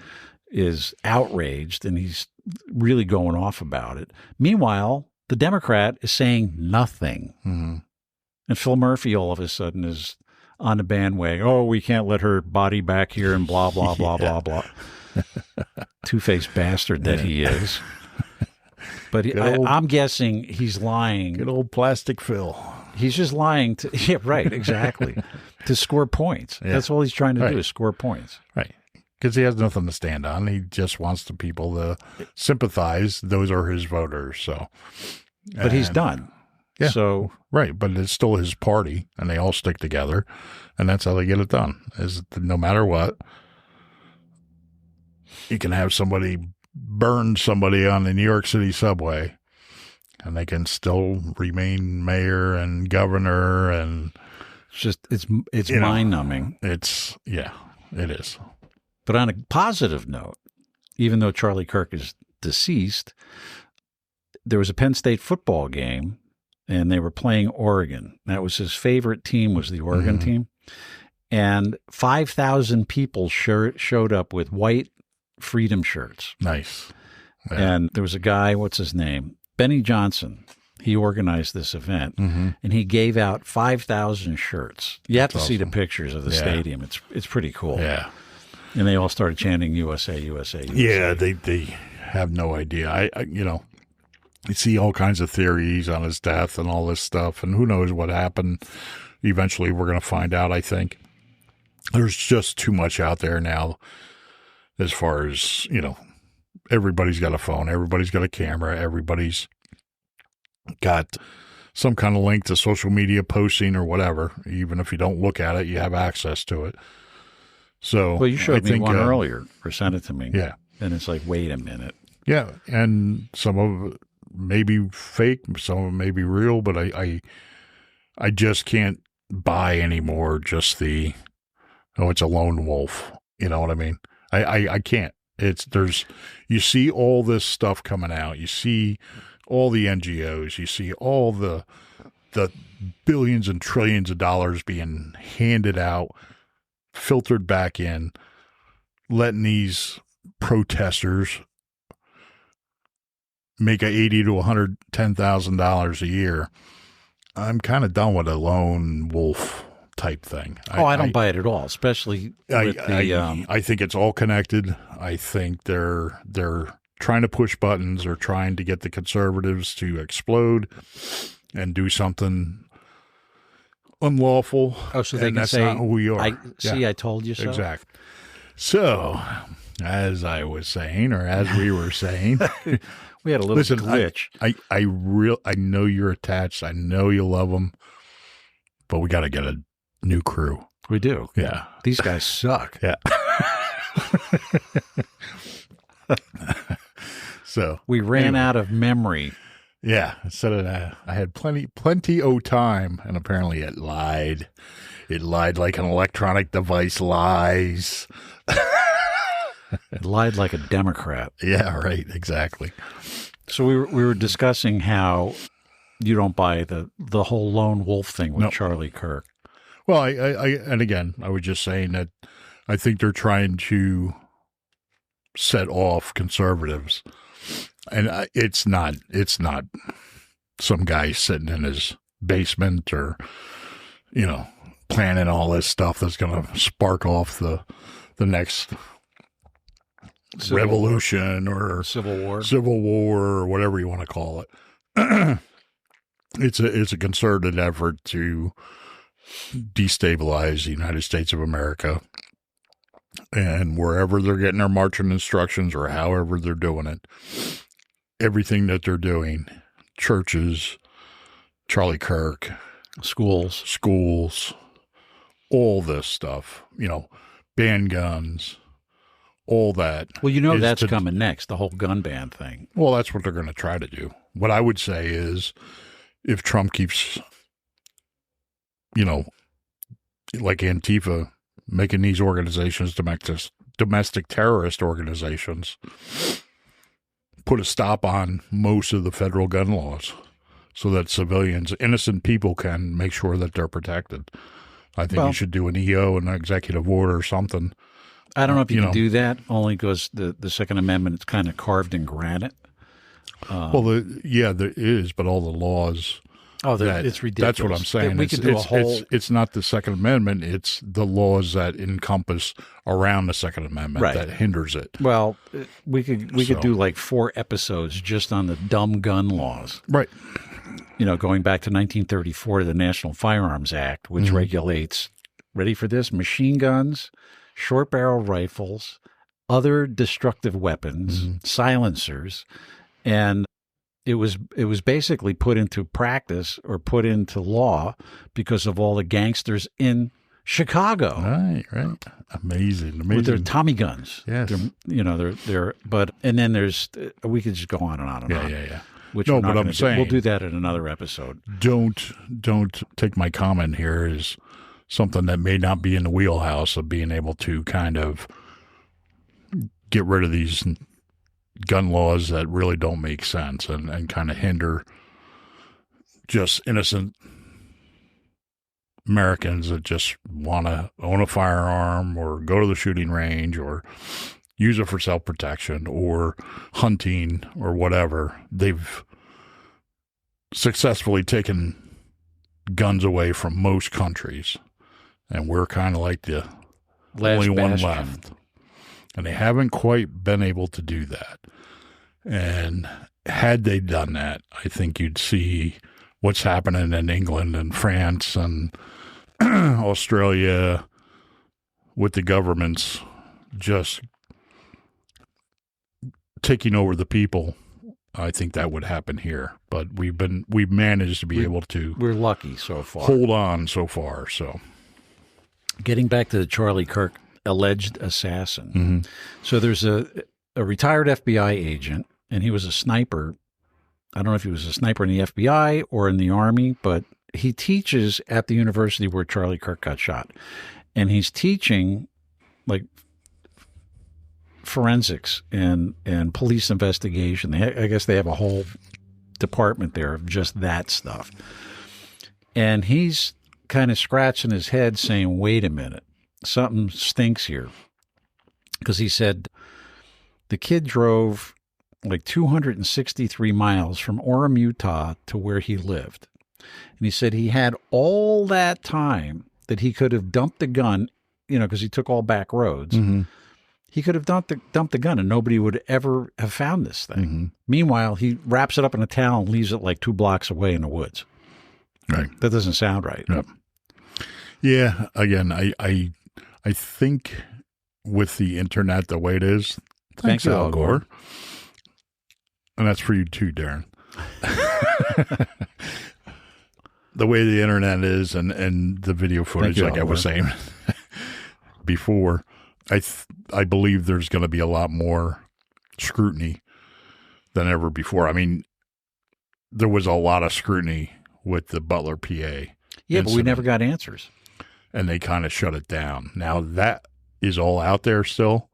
is outraged, and he's really going off about it. Meanwhile, the Democrat is saying nothing. And Phil Murphy all of a sudden is on the bandwagon. Oh, we can't let her body back here and blah, blah, blah, blah, blah. Two-faced bastard that he is. But I'm guessing he's lying.
Good old plastic Phil.
He's just lying to, yeah, right, exactly, to score points. Yeah. That's all he's trying to do is score points.
Right. Because he has nothing to stand on. He just wants the people to sympathize. Those are his voters. So,
but he's done.
Yeah.
So
right, but it's still his party, and they all stick together, and that's how they get it done. Is no matter what, you can have somebody burn somebody on the New York City subway, and they can still remain mayor and governor, and
it's mind numbing.
It is.
But on a positive note, even though Charlie Kirk is deceased, there was a Penn State football game, and they were playing Oregon. That was his favorite team, was the Oregon team. And 5,000 people showed up with white freedom shirts.
Nice. Yeah.
And there was a guy, what's his name? Benny Johnson. He organized this event, and he gave out 5,000 shirts. You have to see the pictures of the stadium. It's pretty cool.
Yeah.
And they all started chanting USA, USA, USA.
Yeah, they have no idea. I you see all kinds of theories on his death and all this stuff, and who knows what happened. Eventually, we're going to find out, I think. There's just too much out there now as far as, everybody's got a phone, everybody's got a camera, everybody's got some kind of link to social media posting or whatever. Even if you don't look at it, you have access to it. So,
well, you showed me one earlier, or sent it to me.
Yeah.
And it's like, wait a minute.
Yeah, and some of it may be fake, some of it may be real, but I just can't buy anymore just it's a lone wolf. You know what I mean? I can't. You see all this stuff coming out. You see all the NGOs. You see all the billions and trillions of dollars being handed out, filtered back in, letting these protesters make $80,000 to $110,000 a year. I'm kind of done with a lone wolf type thing.
I don't buy it at all, especially with
I think it's all connected. I think they're trying to push buttons or trying to get the conservatives to explode and do something unlawful.
Oh, so they can
that's
say,
not who we are.
I told you so.
Exactly. So, as I was saying, or as we were saying,
we had a little glitch.
I know you're attached. I know you love them, but we got to get a new crew.
We do.
Yeah.
These guys suck.
Yeah. So
we ran out of memory.
Yeah. Instead of that, I had plenty of time, and apparently it lied. It lied like an electronic device lies.
It lied like a Democrat.
Yeah, right. Exactly.
So we were discussing how you don't buy the whole lone wolf thing with Charlie Kirk.
Well, and again, I was just saying that I think they're trying to set off conservatives, and it's not some guy sitting in his basement or, planning all this stuff that's going to spark off the next revolution or
Civil
War or whatever you want to call it. It's a concerted effort to destabilize the United States of America, and wherever they're getting their marching instructions or however they're doing it, everything that they're doing, churches, Charlie Kirk, schools, all this stuff, ban guns, all that.
Well, that's coming next, the whole gun ban thing.
Well, that's what they're going to try to do. What I would say is, if Trump keeps, like Antifa, making these organizations domestic terrorist organizations, put a stop on most of the federal gun laws so that civilians, innocent people, can make sure that they're protected. I think you should do an EO, an executive order or something.
I don't know if you can do that, only because the Second Amendment is kind of carved in granite.
There is, but all the laws.
It's ridiculous.
That's what I'm saying.
We could do a whole.
It's not the Second Amendment. It's the laws that encompass around the Second Amendment that hinders it.
Well, we could do like 4 episodes just on the dumb gun laws.
Right.
Going back to 1934, the National Firearms Act, which regulates, ready for this, machine guns, short barrel rifles, other destructive weapons, silencers, and it was basically put into practice or put into law because of all the gangsters in Chicago.
Right. Amazing.
With their Tommy guns.
Yes.
And then there's, we could just go on and on and on.
Yeah.
Which
no, but I'm saying,
we'll do that in another episode.
Don't take my comment here as something that may not be in the wheelhouse of being able to kind of get rid of these gun laws that really don't make sense and kind of hinder just innocent Americans that just want to own a firearm or go to the shooting range or use it for self-protection or hunting or whatever. They've successfully taken guns away from most countries, and we're kind of like the only one left. And they haven't quite been able to do that. And had they done that, I think you'd see what's happening in England and France and Australia with the governments just taking over the people. I think that would happen here, but we've managed to be able to.
We're lucky so far.
Hold on so far. So,
getting back to the Charlie Kirk alleged assassin. So there's a retired FBI agent, and he was a sniper. I don't know if he was a sniper in the FBI or in the Army, but he teaches at the university where Charlie Kirk got shot, and he's teaching like forensics and police investigation. I guess they have a whole department there of just that stuff. And he's kind of scratching his head saying, wait a minute, something stinks here. Because he said the kid drove like 263 miles from Orem, Utah to where he lived. And he said he had all that time that he could have dumped the gun, because he took all back roads. He could have dumped the gun and nobody would ever have found this thing. Meanwhile, he wraps it up in a towel and leaves it like 2 blocks away in the woods.
Right.
That doesn't sound right.
Yep. Yeah. Again, I think with the internet the way it is, thanks Al Gore. And that's for you too, Darren. The way the internet is and the video footage, like I was saying before, I believe there's going to be a lot more scrutiny than ever before. I mean, there was a lot of scrutiny with the Butler, PA.
Yeah,
incident,
but we never got answers.
And they kind of shut it down. Now that is all out there still,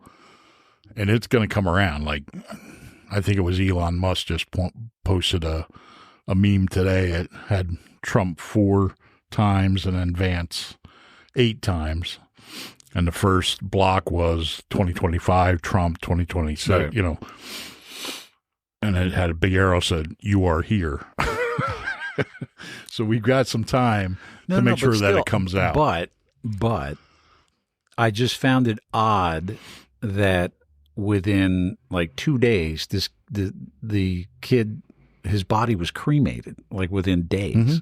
and it's going to come around. Like, I think it was Elon Musk just posted a meme today. It had Trump 4 times and then Vance 8 times. And the first block was 2025, Trump 2026,
Right.
you know. And it had a big arrow said, "You are here." So we've got some time to make sure that it comes out.
But I just found it odd that within like 2 days, the kid, his body was cremated, like within days.
Mm-hmm.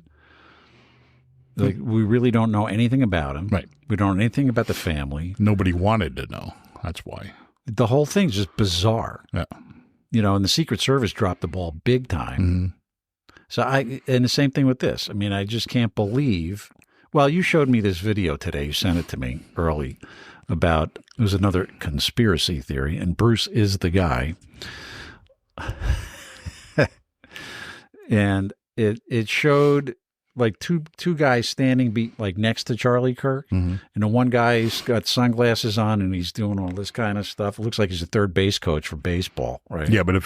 Like we really don't know anything about him.
Right.
We don't know anything about the family.
Nobody wanted to know. That's why.
The whole thing's just bizarre.
Yeah.
You know, and the Secret Service dropped the ball big time.
Mm-hmm.
So and the same thing with this. I mean, I just can't believe. Well, you showed me this video today. You sent it to me early about, it was another conspiracy theory, and Bruce is the guy. And it showed like two guys standing like next to Charlie Kirk,
Mm-hmm.
and the one guy's got sunglasses on and he's doing all this kind of stuff. It looks like he's a third base coach for baseball, right?
Yeah, but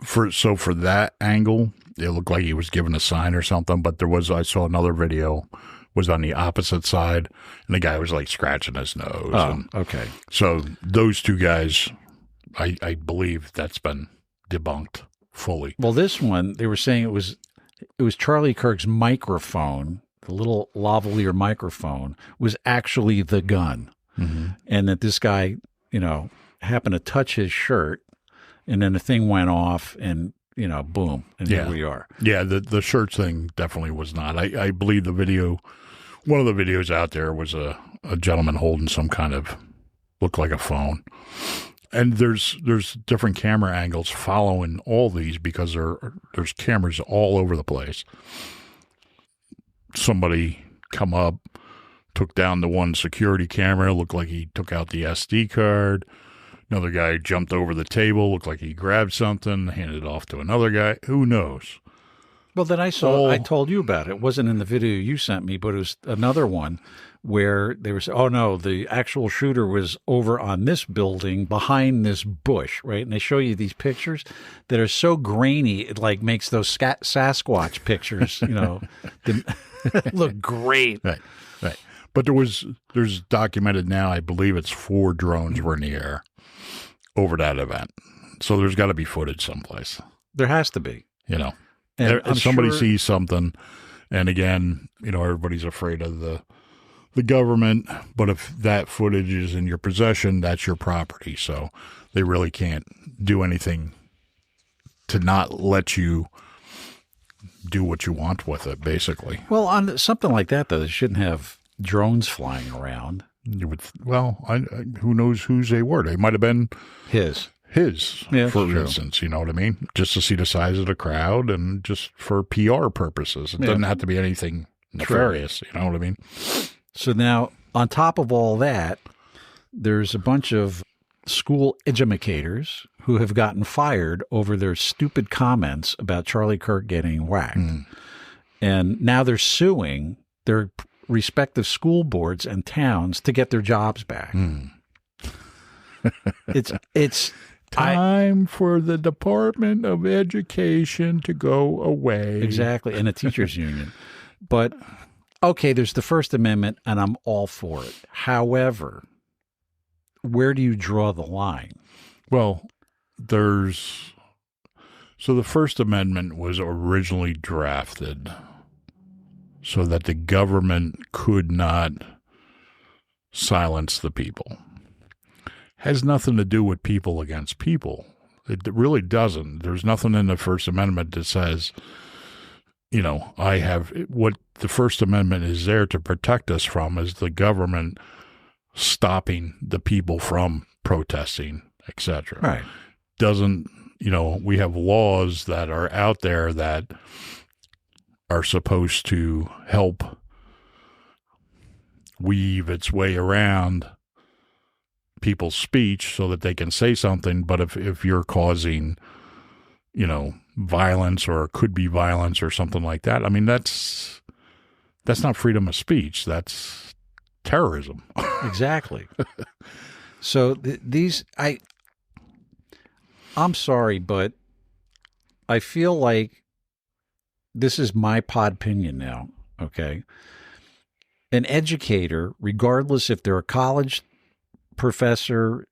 for that angle, it looked like he was giving a sign or something. But I saw another video was on the opposite side, and the guy was like scratching his nose.
Oh, okay.
So those two guys, I believe that's been debunked fully.
Well, this one, they were saying it was Charlie Kirk's microphone, the little lavalier microphone, was actually the gun.
Mm-hmm.
And that this guy, you know, happened to touch his shirt, and then the thing went off, and, you know, boom, and here we are.
Yeah, the shirt thing definitely was not. I believe the video, one of the videos out there was a gentleman holding some kind of, looked like a phone. And there's different camera angles following all these because there's cameras all over the place. Somebody come up, took down the one security camera, looked like he took out the SD card. Another guy jumped over the table, looked like he grabbed something, handed it off to another guy. Who knows?
Well, then I told you about it. It wasn't in the video you sent me, but it was another one where they were saying, oh, no, the actual shooter was over on this building behind this bush, right? And they show you these pictures that are so grainy, it like makes those Sasquatch pictures, you know, look great.
Right. But there's documented now, I believe it's 4 drones were in the air over that event. So there's got to be footage someplace.
There has to be.
You know,
and
somebody sees something, and again, you know, everybody's afraid of the government, but if that footage is in your possession, that's your property. So they really can't do anything to not let you do what you want with it, basically.
Well, on something like that, though, they shouldn't have drones flying around.
Who knows whose they were? They might have been
his,
yeah, for instance. You know what I mean? Just to see the size of the crowd and just for PR purposes. It doesn't have to be anything nefarious. You know what I mean?
So now, on top of all that, there's a bunch of school educators who have gotten fired over their stupid comments about Charlie Kirk getting whacked. And now they're suing their respective school boards and towns to get their jobs back. It's
time for the Department of Education to go away.
Exactly, and a teachers union. But okay, there's the First Amendment, and I'm all for it. However, where do you draw the line?
Well, so the First Amendment was originally drafted so that the government could not silence the people. Has nothing to do with people against people. It really doesn't. There's nothing in the First Amendment that says, you know, what the First Amendment is there to protect us from is the government stopping the people from protesting, etc.
Right.
Doesn't, you know, we have laws that are out there that are supposed to help weave its way around people's speech so that they can say something. But if you're causing, you know, violence or could be violence or something like that, I mean, that's not freedom of speech. That's terrorism.
Exactly. So I'm sorry, but I feel like this is my Podpinion now, okay? an educator, regardless if they're a college professor,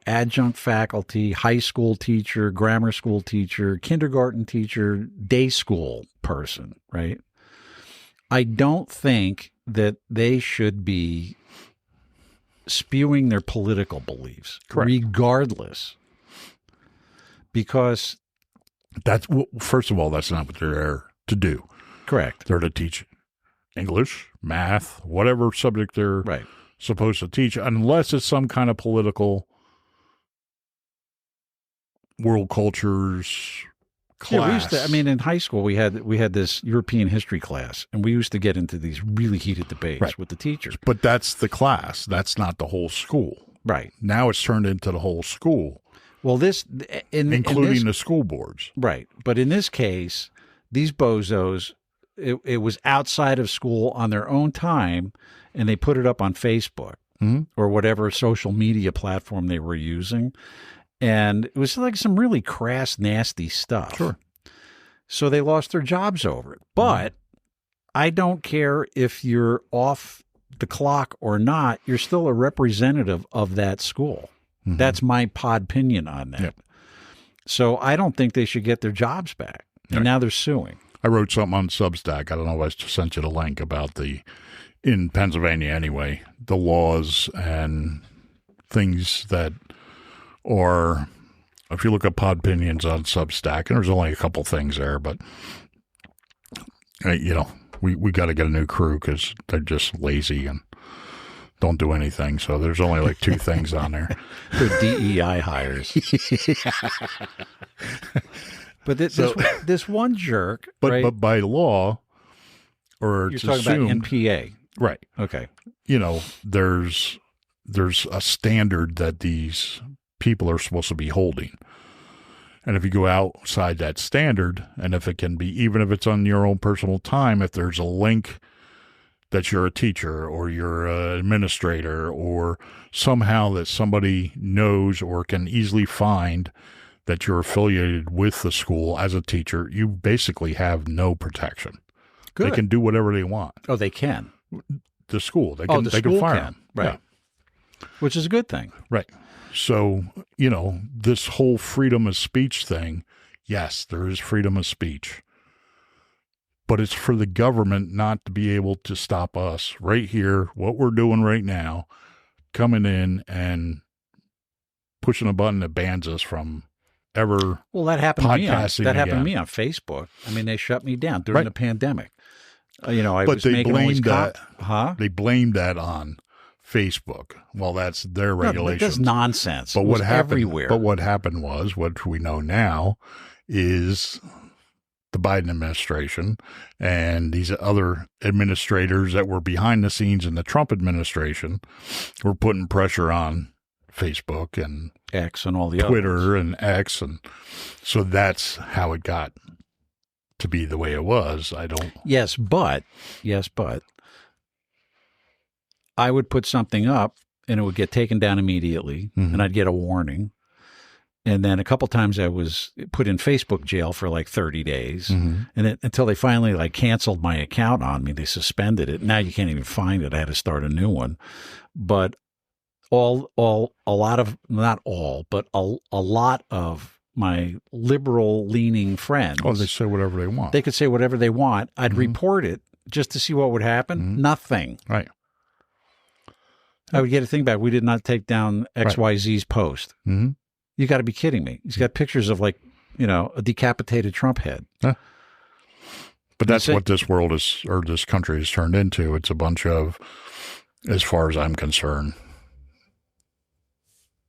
adjunct faculty, high school teacher, grammar school teacher, kindergarten teacher, day school person, right? I don't think that they should be spewing their political beliefs,
Correct.
regardless. Because
first of all, that's not what they're there to do.
correct.
They're to teach English, math, whatever subject they're
Right.
supposed to teach, unless it's some kind of political world cultures class.
Yeah, we used to, in high school we had this European history class, and we used to get into these really heated debates
Right.
with the teacher.
But that's the class. That's not the whole school.
Right.
Now it's turned into the whole school,
Well,
including the school boards.
right. But in this case, these bozos, it was outside of school on their own time, and they put it up on Facebook or whatever social media platform they were using. And it was like some really crass, nasty stuff.
Sure.
So they lost their jobs over it. But I don't care if you're off the clock or not, you're still a representative of that school. That's my Podpinion on that.
Yep.
So I don't think they should get their jobs back. And
Right.
now they're suing.
I wrote something on Substack. I don't know if I sent you the link about in Pennsylvania anyway, the laws and things that are, if you look at Podpinions on Substack, and there's only a couple things there, but, we got to get a new crew because they're just lazy and don't do anything. So there's only like 2 things on there.
They're DEI hires. But this one jerk,
But
right?
but by law, or
You're
it's
talking about
assumed,
NPA.
right?
Okay.
There's a standard that these people are supposed to be holding, and if you go outside that standard, and if it can be, even if it's on your own personal time, if there's a link that you're a teacher or you're an administrator or somehow that somebody knows or can easily find that you're affiliated with the school as a teacher, you basically have no protection.
Good.
They can do whatever they want.
Oh, they can.
The school, they
Oh,
can
the
they can
school
fire
can.
them.
Right. Which is a good thing.
Right. So, this whole freedom of speech thing, yes, there is freedom of speech. But it's for the government not to be able to stop us right here, what we're doing right now, coming in and pushing a button that bans us from ever.
Well, that happened to me.
Podcasting
That happened to
again.
me on Facebook. They shut me down during
Right.
the pandemic. I
But
was
they
making all these
blamed
Huh?
They blamed that on Facebook. Well, that's their
No,
regulations.
that's nonsense.
But
It
what
was
happened?
everywhere?
But what happened was, what we know now, is the Biden administration and these other administrators that were behind the scenes in the Trump administration were putting pressure on Facebook and
X and all the
Twitter
others.
and X, and so that's how it got to be the way it was.
Yes, but I would put something up and it would get taken down immediately, and I'd get a warning. And then a couple times I was put in Facebook jail for like 30 days, and until they finally canceled my account on me, they suspended it. Now you can't even find it. I had to start a new one. But a lot of my liberal leaning friends,
Oh, they say whatever they want.
they could say whatever they want. I'd report it just to see what would happen. Nothing.
Right.
I would get a thing back. We did not take down XYZ's post.
Mm-hmm.
You got to be kidding me. He's got pictures of a decapitated Trump head.
But that's
say-
what this world is, or this country has turned into. It's a bunch of, as far as I'm concerned,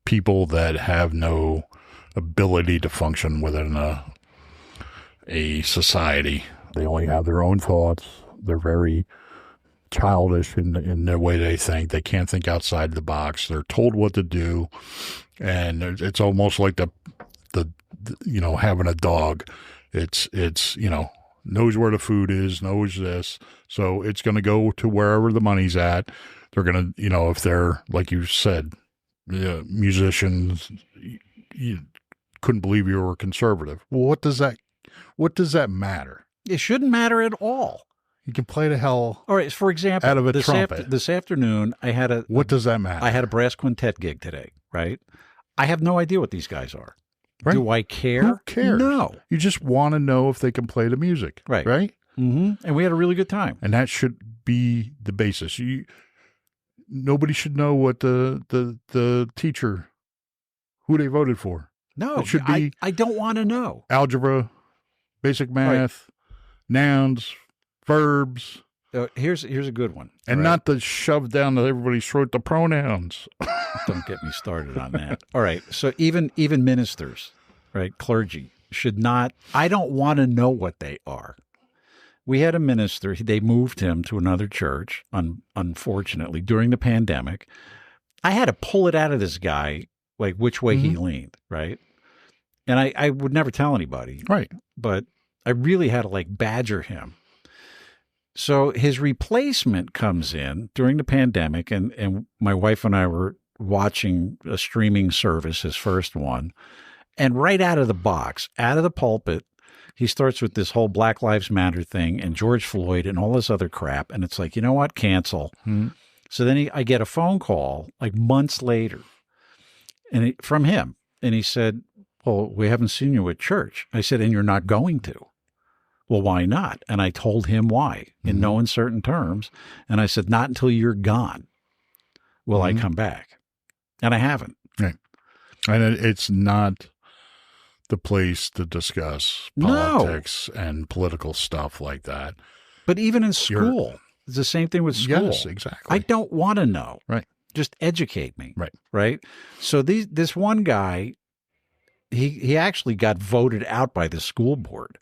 people that have no ability to function within a society. They only have their own thoughts. They're very childish in the way they think. They can't think outside the box. They're told what to do, and it's almost like the having a dog. It's knows where the food is, knows this, so it's going to go to wherever the money's at. They're going to, if they're, like you said, musicians, you couldn't believe you were conservative. Well, what does that matter?
It shouldn't matter at all.
He can play the hell
All right. For example,
out of a trumpet.
This afternoon, I had
What does that matter?
I had a brass quintet gig today, right? I have no idea what these guys are.
Right.
Do I care?
Who cares?
No.
You just want to know if they can play the music.
Right.
Right?
Mm-hmm. And we had a really good time.
And that should be the basis. Nobody should know what the teacher, who they voted for.
No,
it should be
I don't want to know.
Algebra, basic math, nouns, verbs.
Here's a good one.
And
right?
not to shove down everybody's throat the pronouns.
Don't get me started on that. All right. So even ministers, right, clergy, should not, I don't want to know what they are. We had a minister, they moved him to another church, unfortunately, during the pandemic. I had to pull it out of this guy, like which way he leaned, right? And I would never tell anybody.
Right.
But I really had to like badger him. So his replacement comes in during the pandemic, and my wife and I were watching a streaming service, his first one, and right out of the box, out of the pulpit, he starts with this whole Black Lives Matter thing and George Floyd and all this other crap. And it's like, you know what? Cancel. So then I get a phone call like months later from him. And he said, well, we haven't seen you at church. I said, and you're not going to. Well, why not? And I told him why in no uncertain terms. And I said, not until you're gone will I come back. And I haven't.
Right. And it's not the place to discuss politics and political stuff like that.
But even in school, it's the same thing with school.
Yes, exactly.
I don't want to know.
Right.
Just educate me.
Right.
Right. So this one guy, he actually got voted out by the school board.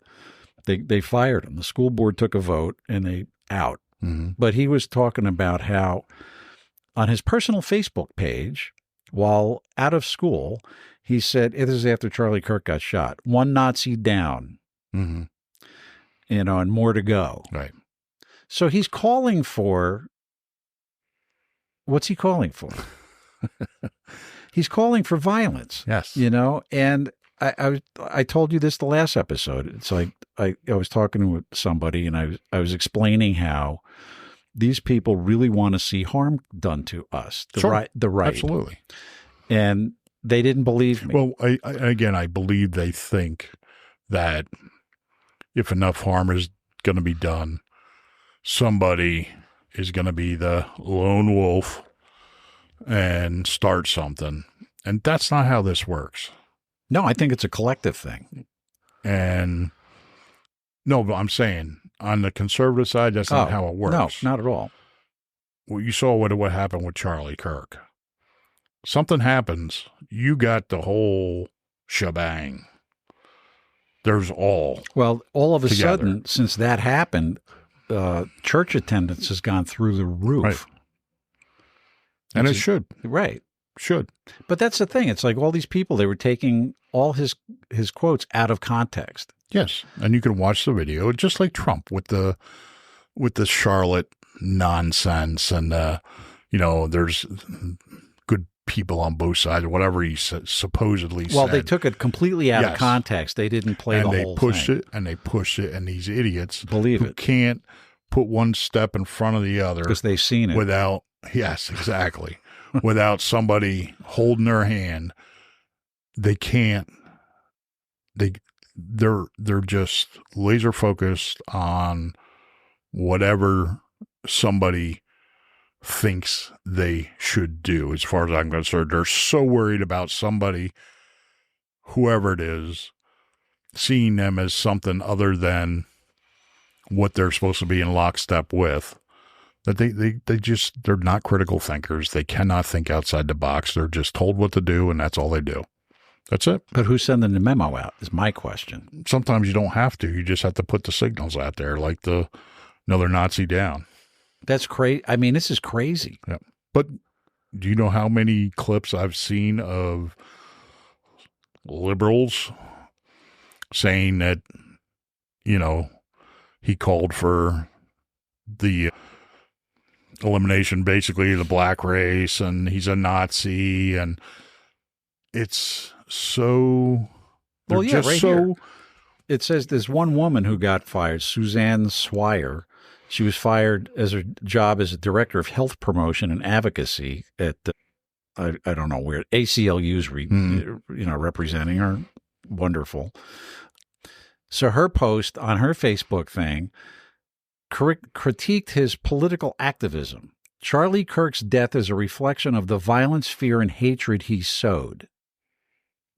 They fired him. The school board took a vote and they out. But he was talking about how on his personal Facebook page, while out of school, he said, this is after Charlie Kirk got shot, one Nazi down, and more to go.
Right.
So he's calling for, what's he calling for? He's calling for violence.
Yes.
And I told you this the last episode. It's like I was talking with somebody and I was explaining how these people really want to see harm done to us. The right.
Absolutely.
And they didn't believe me.
Well, I believe they think that if enough harm is going to be done, somebody is going to be the lone wolf and start something. And that's not how this works.
No, I think it's a collective thing.
And no, but I'm saying on the conservative side, that's not how it works.
No, not at all.
Well, you saw what happened with Charlie Kirk. Something happens, you got the whole shebang. There's all.
Well, all of a
together.
sudden, since that happened, church attendance has gone through the roof.
Right. And it should.
Right.
Should.
But that's the thing. It's like all these people, they were taking all his quotes out of context.
Yes. And you can watch the video, just like Trump with the Charlotte nonsense and, there's good people on both sides, whatever he supposedly said.
Well, they took it completely out of context. They didn't play the whole thing.
And they pushed it, and these idiots
who
can't put one step in front of the other.
Because they've seen it.
Yes, exactly. Without somebody holding their hand, they can't. They're just laser focused on whatever somebody thinks they should do. As far as I'm concerned, they're so worried about somebody, whoever it is, seeing them as something other than what they're supposed to be in lockstep with, that they're not critical thinkers. They cannot think outside the box. They're just told what to do, and that's all they do. That's it.
But who's sending the memo out is my question.
Sometimes you don't have to. You just have to put the signals out there, like another Nazi down.
That's crazy. I mean, this is crazy.
Yeah. But do you know how many clips I've seen of liberals saying that, he called for the elimination, basically, of the black race, and he's a Nazi, and it's so...
Well, yeah,
just
right
so...
Here. It says there's one woman who got fired, Suzanne Swire, She was fired as her job as a director of health promotion and advocacy at I don't know where ACLU's representing her. Wonderful. So her post on her Facebook thing critiqued his political activism. Charlie Kirk's death is a reflection of the violence, fear, and hatred he sowed.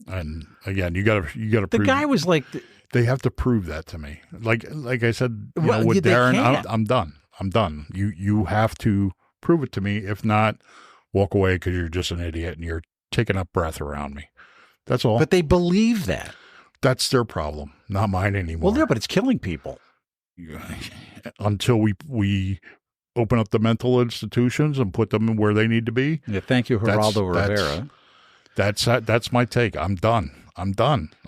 And again, you got to
The
prove,
guy was like,
they have to prove that to me. Like I said,
Well,
with
they
Darren,
can't.
I'm done. I'm done. You have to prove it to me. If not, walk away because you're just an idiot and you're taking up breath around me. That's all.
but they believe that.
That's their problem, not mine anymore.
Well, yeah, but it's killing people.
Until we open up the mental institutions and put them where they need to be.
Yeah, thank you, Geraldo Rivera.
That's my take. I'm done. I'm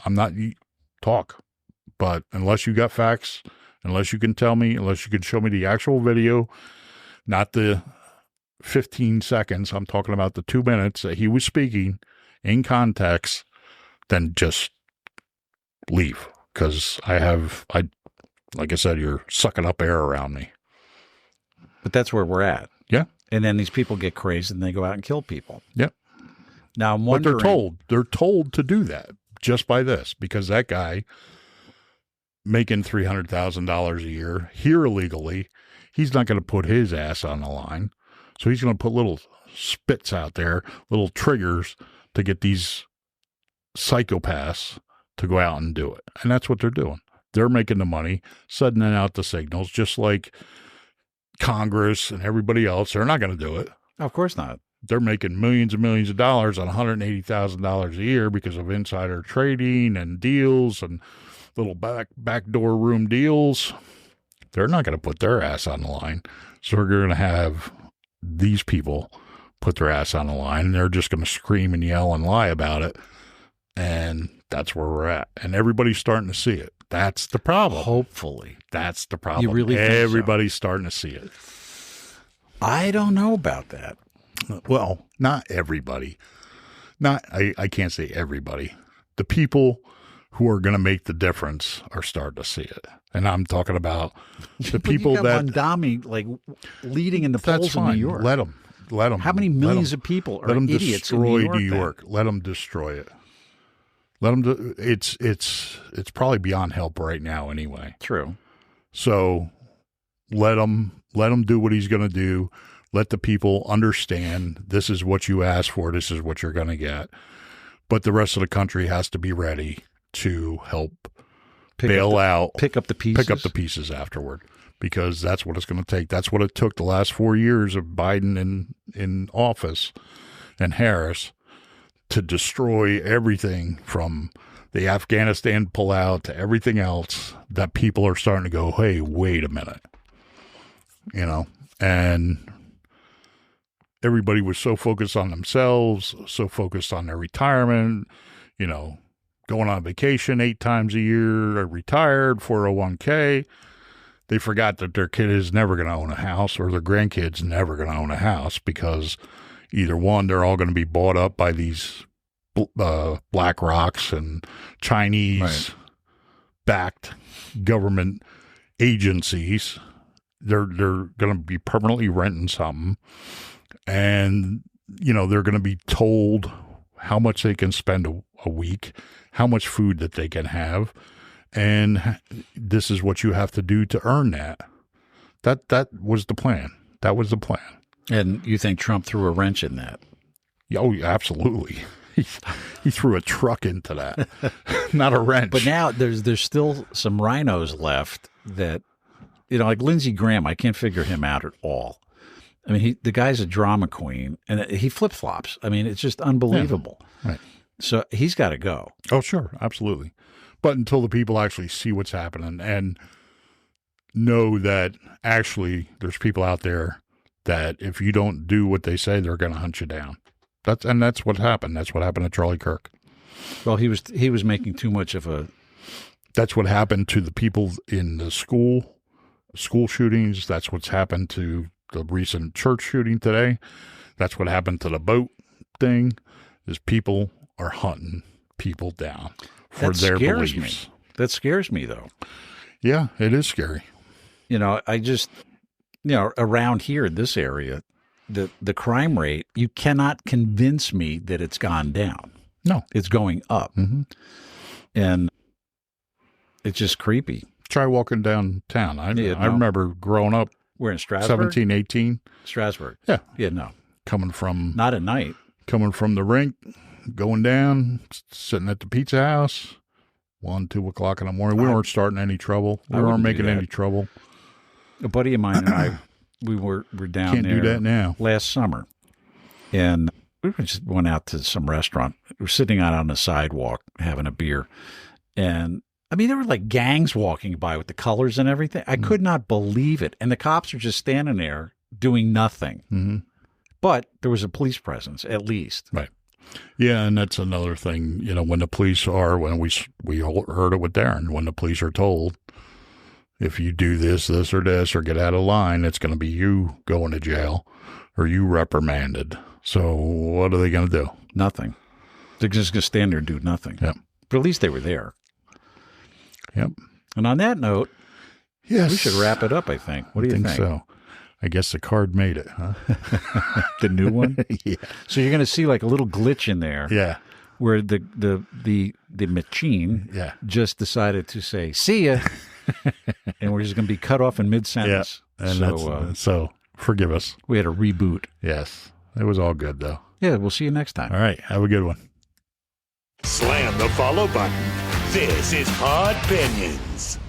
not talk. But unless you got facts, unless you can tell me, unless you can show me the actual video, not the 15 seconds, I'm talking about the 2 minutes that he was speaking in context, then just leave. Because like I said, you're sucking up air around me.
But that's where we're at.
Yeah.
And then these people get crazy and they go out and kill people.
Yep.
Now I'm
But
wondering.
they're told to do that just by this, because that guy making $300,000 a year here illegally, he's not going to put his ass on the line. So he's going to put little spits out there, little triggers to get these psychopaths to go out and do it. And that's what they're doing. They're making the money, sending out the signals, just like Congress and everybody else. They're not going to do it.
Of course not.
They're making millions and millions of dollars on $180,000 a year because of insider trading and deals and little backdoor room deals. They're not going to put their ass on the line. So we're going to have these people put their ass on the line, and they're just going to scream and yell and lie about it. And that's where we're at. And everybody's starting to see it. That's the problem.
Hopefully.
That's the problem.
You really think so?
Everybody's starting to see it.
I don't know about that.
Well, not everybody. I can't say everybody. The people who are going to make the difference are starting to see it. And I'm talking about the people
you got
that
Mondami like leading in the
that's
polls in
fine.
New York.
Let them.
How many millions of people are
let them
idiots in
destroy
New York?
Let them destroy it. Let them. It's probably beyond help right now anyway.
True.
So let him do what he's going to do. Let the people understand this is what you asked for. This is what you're going to get. But the rest of the country has to be ready to help pick up the pieces afterward, because that's what it's going to take. That's what it took the last 4 years of Biden in office and Harris to destroy everything from the Afghanistan pullout to everything else, that people are starting to go, hey, wait a minute. And everybody was so focused on themselves, so focused on their retirement, going on vacation 8 times a year, retired, 401k. They forgot that their kid is never going to own a house, or their grandkid's never going to own a house, because either one, they're all going to be bought up by these Black Rocks and Chinese-backed government agencies. They're going to be permanently renting something, and they're going to be told how much they can spend a week, how much food that they can have, and this is what you have to do to earn that. That was the plan. That was the plan.
And you think Trump threw a wrench in that?
Oh, absolutely. He threw a truck into that, not a wrench.
But now there's still some rhinos left that, like Lindsey Graham. I can't figure him out at all. I mean, the guy's a drama queen, and he flip-flops. I mean, it's just unbelievable.
Yeah, right.
So he's got to go.
Oh, sure. Absolutely. But until the people actually see what's happening and know that actually there's people out there that if you don't do what they say, they're going to hunt you down. That's what happened. That's what happened to Charlie Kirk.
Well, he was making too much of a.
That's what happened to the people in the school shootings. That's what's happened to the recent church shooting today. That's what happened to the boat thing. Is people are hunting people down for their beliefs.
That scares me, though.
Yeah, it is scary.
I just around here in this area, the crime rate, you cannot convince me that it's gone down.
No.
It's going up.
Mm-hmm.
And it's just creepy.
Try walking downtown. I remember growing up.
We're in Strasbourg?
17, 18.
Strasbourg.
Yeah.
Yeah, no.
Coming from
Not at night.
Coming from the rink, going down, sitting at the pizza house, 1, 2 o'clock in the morning. We weren't starting any trouble. We weren't making any trouble.
A buddy of mine and I, we were down
Can't
there
do that now.
last summer. And we just went out to some restaurant. We were sitting out on the sidewalk having a beer. And I mean, there were like gangs walking by with the colors and everything. I could not believe it. And the cops were just standing there doing nothing.
Mm-hmm.
But there was a police presence, at least.
Right. Yeah, and that's another thing. When the police are, when we all heard it with Darren, when the police are told, if you do this, or this, or get out of line, it's going to be you going to jail or you reprimanded. So what are they going to do?
Nothing. They're just going to stand there and do nothing.
Yep.
But at least they were there.
Yep.
And on that note,
yes,
we should wrap it up, I think. What do you think?
So. I guess the card made it, huh?
The new one?
Yeah.
So you're going to see like a little glitch in there.
Yeah.
Where the machine just decided to say, see ya. And we're just going to be cut off in mid-sentence.
Yeah. And so forgive us.
We had a reboot.
Yes. It was all good, though.
Yeah, we'll see you next time.
All right. Have a good one.
Slam the follow button. This is Podpinions.